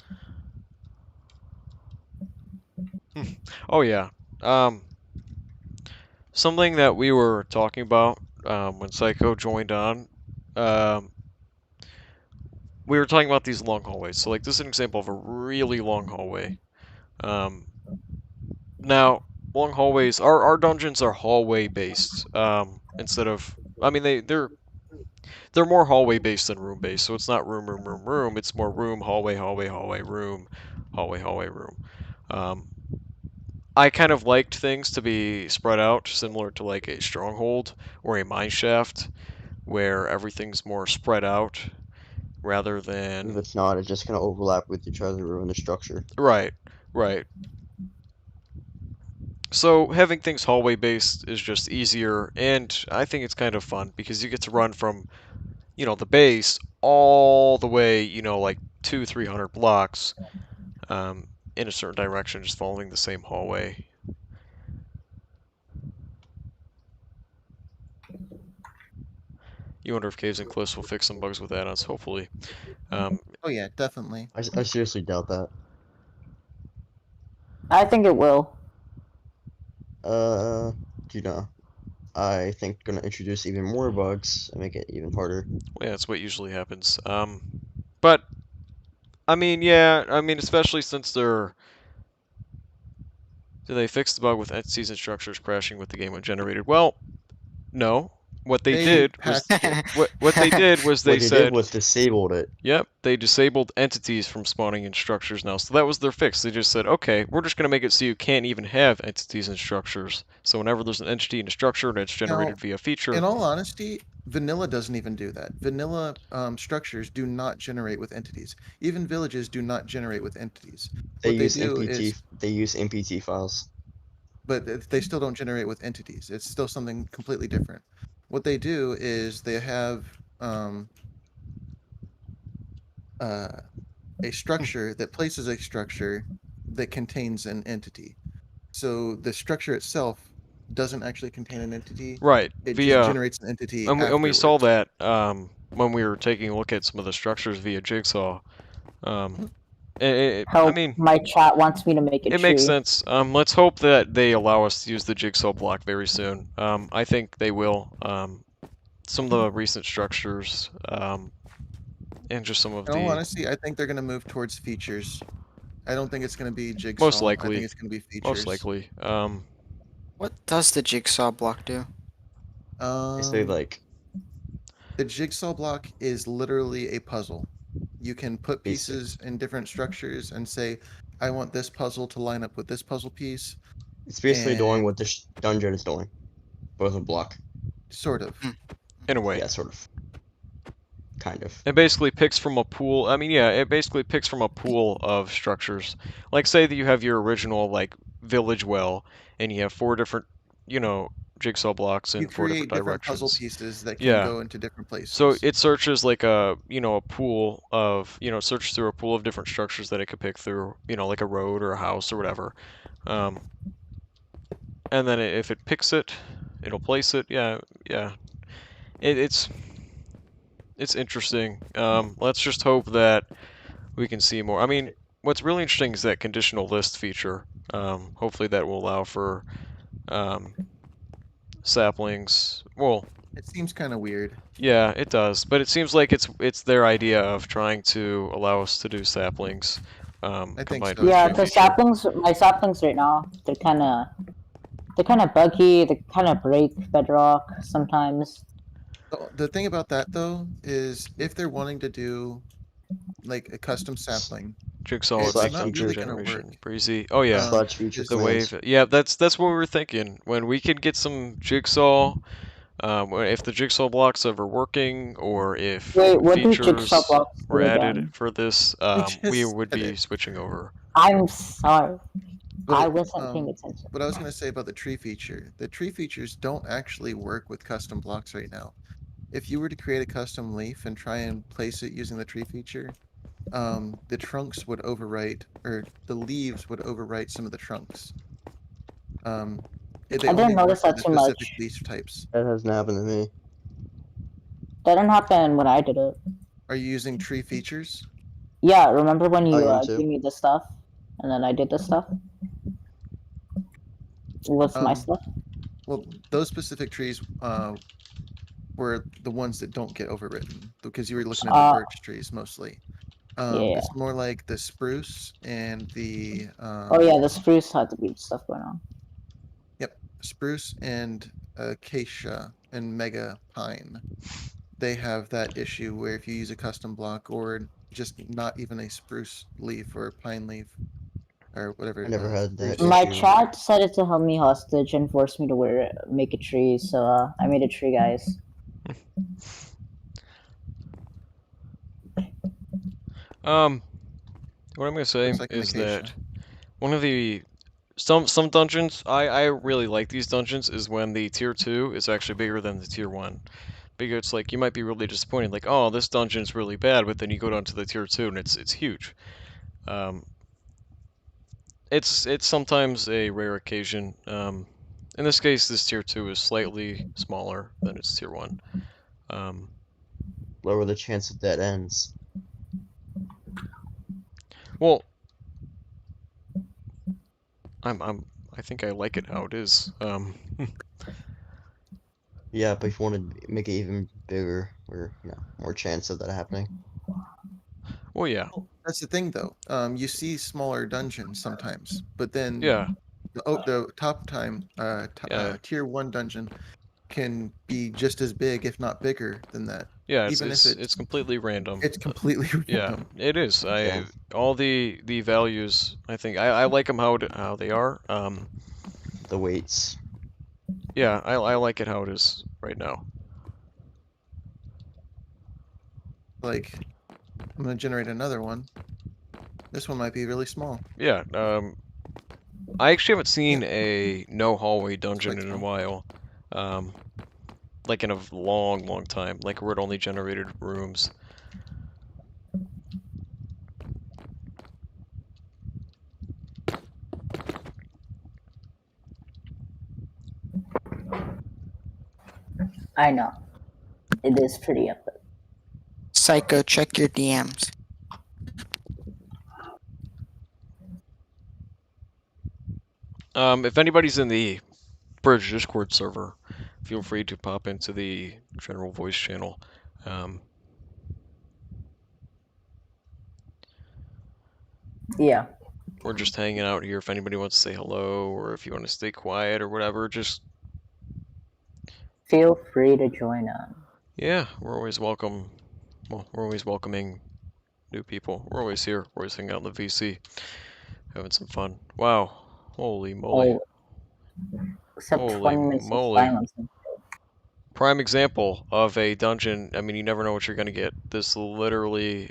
Oh yeah. Something that we were talking about when Psycho joined on. We were talking about these long hallways. So like this is an example of a really long hallway. Now long hallways, our dungeons are hallway based instead of. I mean they're more hallway based than room based. So it's not room room room room. It's more room hallway hallway hallway room hallway hallway room. I kind of liked things to be spread out, similar to like a stronghold or a mine shaft, where everything's more spread out rather If than. it's not, it's just gonna overlap with each other, ruin the structure. Right, right. So having things hallway based is just easier, and I think it's kind of fun because you get to run from, the base all the way, like 200-300 blocks in a certain direction, just following the same hallway. You wonder if Caves and Cliffs will fix some bugs with add-ons, hopefully. Oh yeah, definitely. I seriously doubt that. I think it will. I think gonna introduce even more bugs and make it even harder. Yeah, that's what usually happens. But I mean, yeah, I mean, especially since they're. Do they fix the bug with entities and structures crashing with the game when generated? Well, no. What they They did was patched it. what they did was What they they did said, was disabled it. yep, they disabled entities from spawning in structures now. So that was their fix. They just said, okay, we're just going to make it so you can't even have entities and structures. So whenever there's an entity in a structure and it's generated Now, via feature, in all honesty, vanilla doesn't even do that. Vanilla structures do not generate with entities. Even villages do not generate with entities. They What they use do MPT. is, They use MPT files. but they still don't generate with entities. It's still something completely different. What they do is they have a structure that places a structure that contains an entity. So the structure itself doesn't actually contain an entity. right, It just via, generates an entity and we saw afterwards. that when we were taking a look at some of the structures via Jigsaw. Mhm. I Help! mean, My chat wants me to make a it makes tree. sense. Let's hope that they allow us to use the Jigsaw block very soon. I think they will. Some of the recent structures, and just some of In all the honesty, I think they're going to move towards features. I don't think it's going to be most jigsaw. I think likely, it's going to be most features. likely. What does the jigsaw block do? They say Um, like the jigsaw block is literally a puzzle. You can put basic. pieces in different structures and say, I want this puzzle to line up with this puzzle piece, It's basically doing and what this dungeon is doing, but with a block. sort of. Hmm. In a way, Yeah, sort of. Kind of. it basically picks from a pool. I mean, yeah, it basically picks from a pool of structures. Like, say that you have your original like village well, and you have 4 different, jigsaw blocks You in 4 different create different puzzle directions. pieces that can Yeah. go into different So places. it searches like a pool of, searches through a pool of different structures that it could pick through, like a road or a house or whatever. And then if it picks it, it'll place it. Yeah, yeah. It's interesting. Let's just hope that we can see more. I mean, what's really interesting is that conditional list feature. Hopefully that will allow for saplings. Well, It seems kind of weird. yeah, it does, but it seems like it's their idea of trying to allow us to do saplings I think combined so, with Yeah, tree the feature. saplings, my saplings right now, they're kind of buggy. They kind of break bedrock sometimes. The thing about that though is if they're wanting to do like a custom sapling, Jigsaw would it's make Slash not feature. really gonna work. generation breezy. Oh yeah, Slash feature the commands. wave. Yeah, that's what we were thinking. When we could get some jigsaw, if the jigsaw block's ever working, or if Wait, what do jigsaw features blocks were do added again? for this, I we just would said be it. switching over. I'm sorry. I But wasn't paying attention. what I was gonna say about the tree feature, the tree features don't actually work with custom blocks right now. If you were to create a custom leaf and try and place it using the tree feature, the trunks would overwrite, or the leaves would overwrite some of the trunks. They I didn't only work notice for that the too specific much. leaf types. That hasn't happened to me. That didn't happen when I did it. Are you using tree features? Yeah, remember when you I am too. gave me the stuff, and then I did the stuff? What's my stuff? Well, those specific trees were the ones that don't get overwritten because you were looking at the birch trees mostly. Yeah. It's more like the spruce and the Oh yeah, the spruce had the beach stuff going on. Yep, spruce and acacia and mega pine. They have that issue where if you use a custom block or just not even a spruce leaf or a pine leaf or whatever. I never had that spruce- My issue. chat decided to hold me hostage and force me to make a tree, so I made a tree, guys. What I'm gonna say Looks like an is acacia. that one of the some dungeons I really like these dungeons is when the tier 2 is actually bigger than the tier 1. Because it's like you might be really disappointed, like, oh, this dungeon's really bad, but then you go down to the tier 2 and it's huge. It's sometimes a rare occasion. In this case, this tier 2 is slightly smaller than its tier 1. Lower the chance of dead ends. Well, I think I like it how it is. Yeah, but if you want to make it even bigger, or more chance of that happening. Well, yeah. That's the thing, though. You see smaller dungeons sometimes, but then Yeah, the top time, yeah, tier 1 dungeon can be just as big, if not bigger than that. yeah. Even if It's completely random. it's completely Yeah, random. it is. Yeah. All the values. I think I like them how they are. The weights. Yeah, I like it how it is right now. Like, I'm gonna generate another one. This one might be really small. Yeah. I actually haven't Yeah, seen a no hallway it's dungeon quite in a small. while. Like in a long time. Like where it only generated rooms. I know. It is pretty epic. Psycho, check your DMs. If anybody's in the Bridge Discord server, feel free to pop into the general voice channel. Yeah. We're just hanging out here. If anybody wants to say hello, or if you want to stay quiet or whatever, just Feel free to join on. yeah, we're always welcome. Well, we're always welcoming new people. We're always here. We're always hanging out in the VC, having some fun. Wow, holy moly, Oh, except holy 20 minutes of moly! silence. Prime example of a dungeon. I mean, you never know what you're gonna get. This literally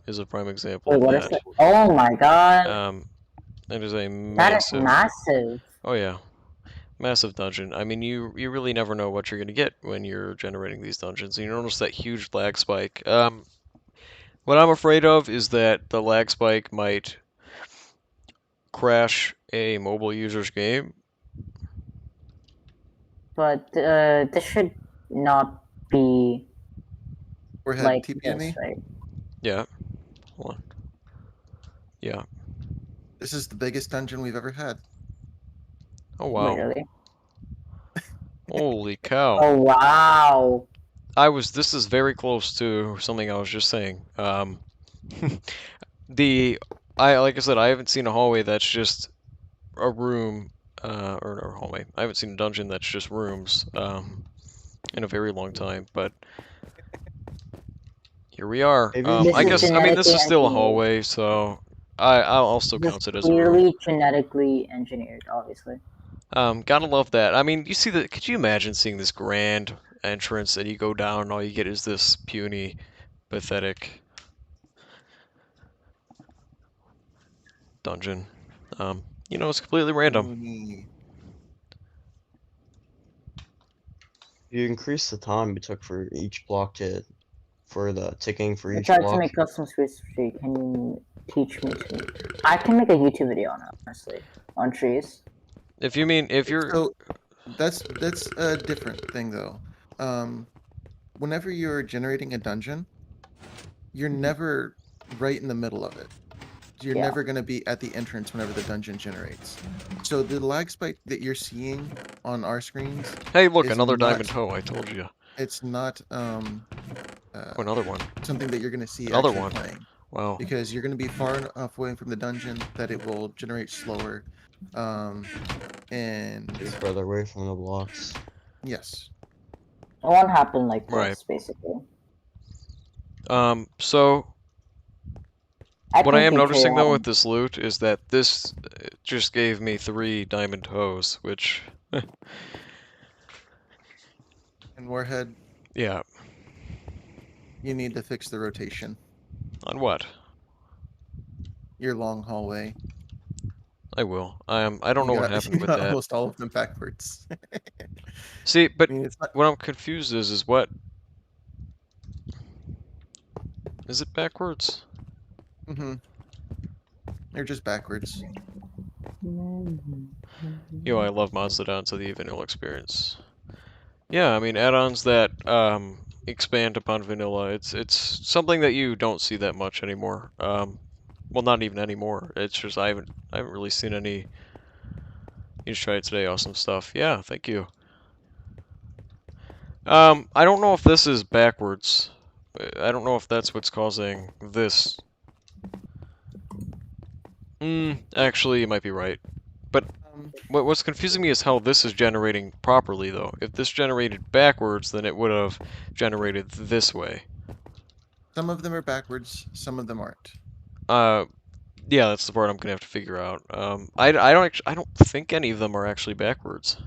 is a prime example Wait, of what is that. it? Oh my god. It is a That is massive. massive. Oh yeah, massive dungeon. I mean, you really never know what you're gonna get when you're generating these dungeons. And you notice that huge lag spike. What I'm afraid of is that the lag spike might crash a mobile user's game. But this should not be Forehead like TP to this, me. right? Yeah. Hold on. Yeah. This is the biggest dungeon we've ever had. Oh wow. Really? Holy cow. Oh wow. This is very close to something I was just saying. Like I said, I haven't seen a hallway that's just a room, or a hallway. I haven't seen a dungeon that's just rooms, in a very long time, but here we are. Maybe This I is guess, I mean, this genetically is still a engineered. hallway, so I'll still This is count it as a room. clearly genetically engineered, obviously. Gotta love that. I mean, you see the, could you imagine seeing this grand entrance and you go down and all you get is this puny, pathetic dungeon? It's completely random. Ooh, You increase the time it took for each block for the ticking for I each tried to block. make custom squeeze tree. Can you teach me to? I can make a YouTube video on it, honestly, on trees. If you're, So that's a different thing though. Whenever you're generating a dungeon, you're never right in the middle of it. You're Yeah. never going to be at the entrance whenever the dungeon generates. So the lag spike that you're seeing on our screens, hey, look, is another not- diamond hoe, I told you. it's not Oh, another one. something that you're going to see Another actually one. playing. Wow. Because you're going to be far enough away from the dungeon that it will generate slower. And You're further away from the blocks. yes, It won't happen like this, Right. basically. So what I think am they noticing though with create- this loot is that this just gave me 3 diamond hoes, which, and Warhead, yeah, you need to fix the rotation. on what? Your long hallway. I will. I don't know what happened you with got that. almost all of them backwards. See, but I mean, it's not. what I'm confused is what? Is it backwards? Mm-hmm. They're just backwards. Yo, I love mods that add to the vanilla experience. Yeah, I mean add-ons that expand upon vanilla. It's something that you don't see that much anymore. Well, not even anymore. It's just I haven't really seen any. You just tried it today. Awesome stuff. Yeah, thank you. I don't know if this is backwards. I don't know if that's what's causing this Actually, you might be right. But what's confusing me is how this is generating properly, though. If this generated backwards, then it would have generated this way. Some of them are backwards, some of them aren't. Yeah, that's the part I'm gonna have to figure out. I don't think any of them are actually backwards.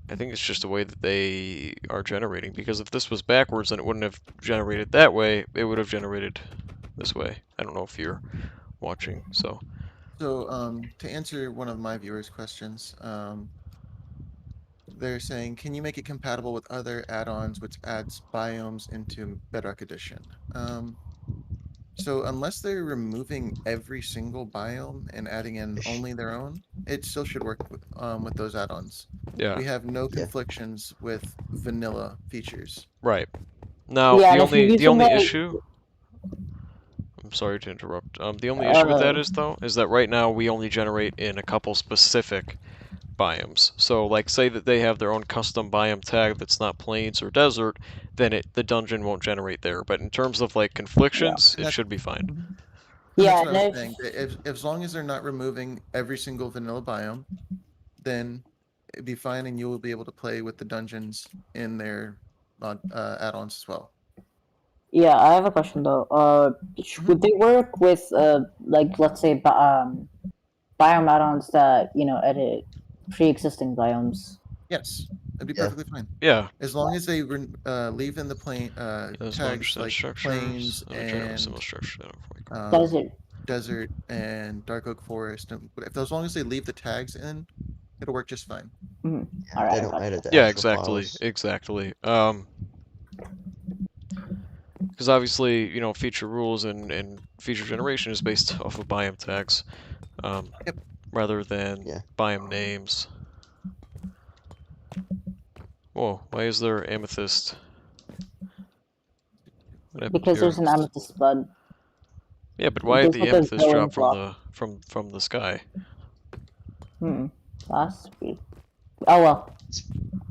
I think it's just the way that they are generating, because if this was backwards, then it wouldn't have generated that way, it would have generated this way. I don't know if you're watching, so. So, to answer one of my viewers' questions, they're saying, can you make it compatible with other add-ons which adds biomes into Bedrock Edition? So unless they're removing every single biome and adding in only their own, it still should work with those add-ons. Yeah. We have no Yeah. conflictions with vanilla features. Right. Now, Yeah, the and if you're only using like, issue. I'm sorry to interrupt. The only issue with that is though, is that right now we only generate in a couple specific biomes. So, like, say that they have their own custom biome tag that's not plains or desert, then the dungeon won't generate there. But in terms of like conflictions, And it should be fine. And yeah, that's what I and was saying. If as long as they're not removing every single vanilla biome, then it'd be fine, and you will be able to play with the dungeons in their add-ons as well. yeah, I have a question though. Would they work with like let's say biome add-ons that edit pre-existing biomes? Yes, it'd be Yeah. perfectly fine. Yeah. As long as they leave in the plain Those tags like structures, plains generate and similar structure. Desert. desert and dark oak forest, and as long as they leave the tags in, it'll work just fine. Mhm. Yeah, Alright, they don't gotcha. edit the Yeah, actual exactly, files. exactly. Because obviously, feature rules and feature generation is based off of biome tags, Yep. rather than Yeah. biome names. Whoa, why is there amethyst? What happened Because here? there's an amethyst bud. Yeah, but why there's did like the a amethyst glowing drop block. from the sky? That's weird. Oh well.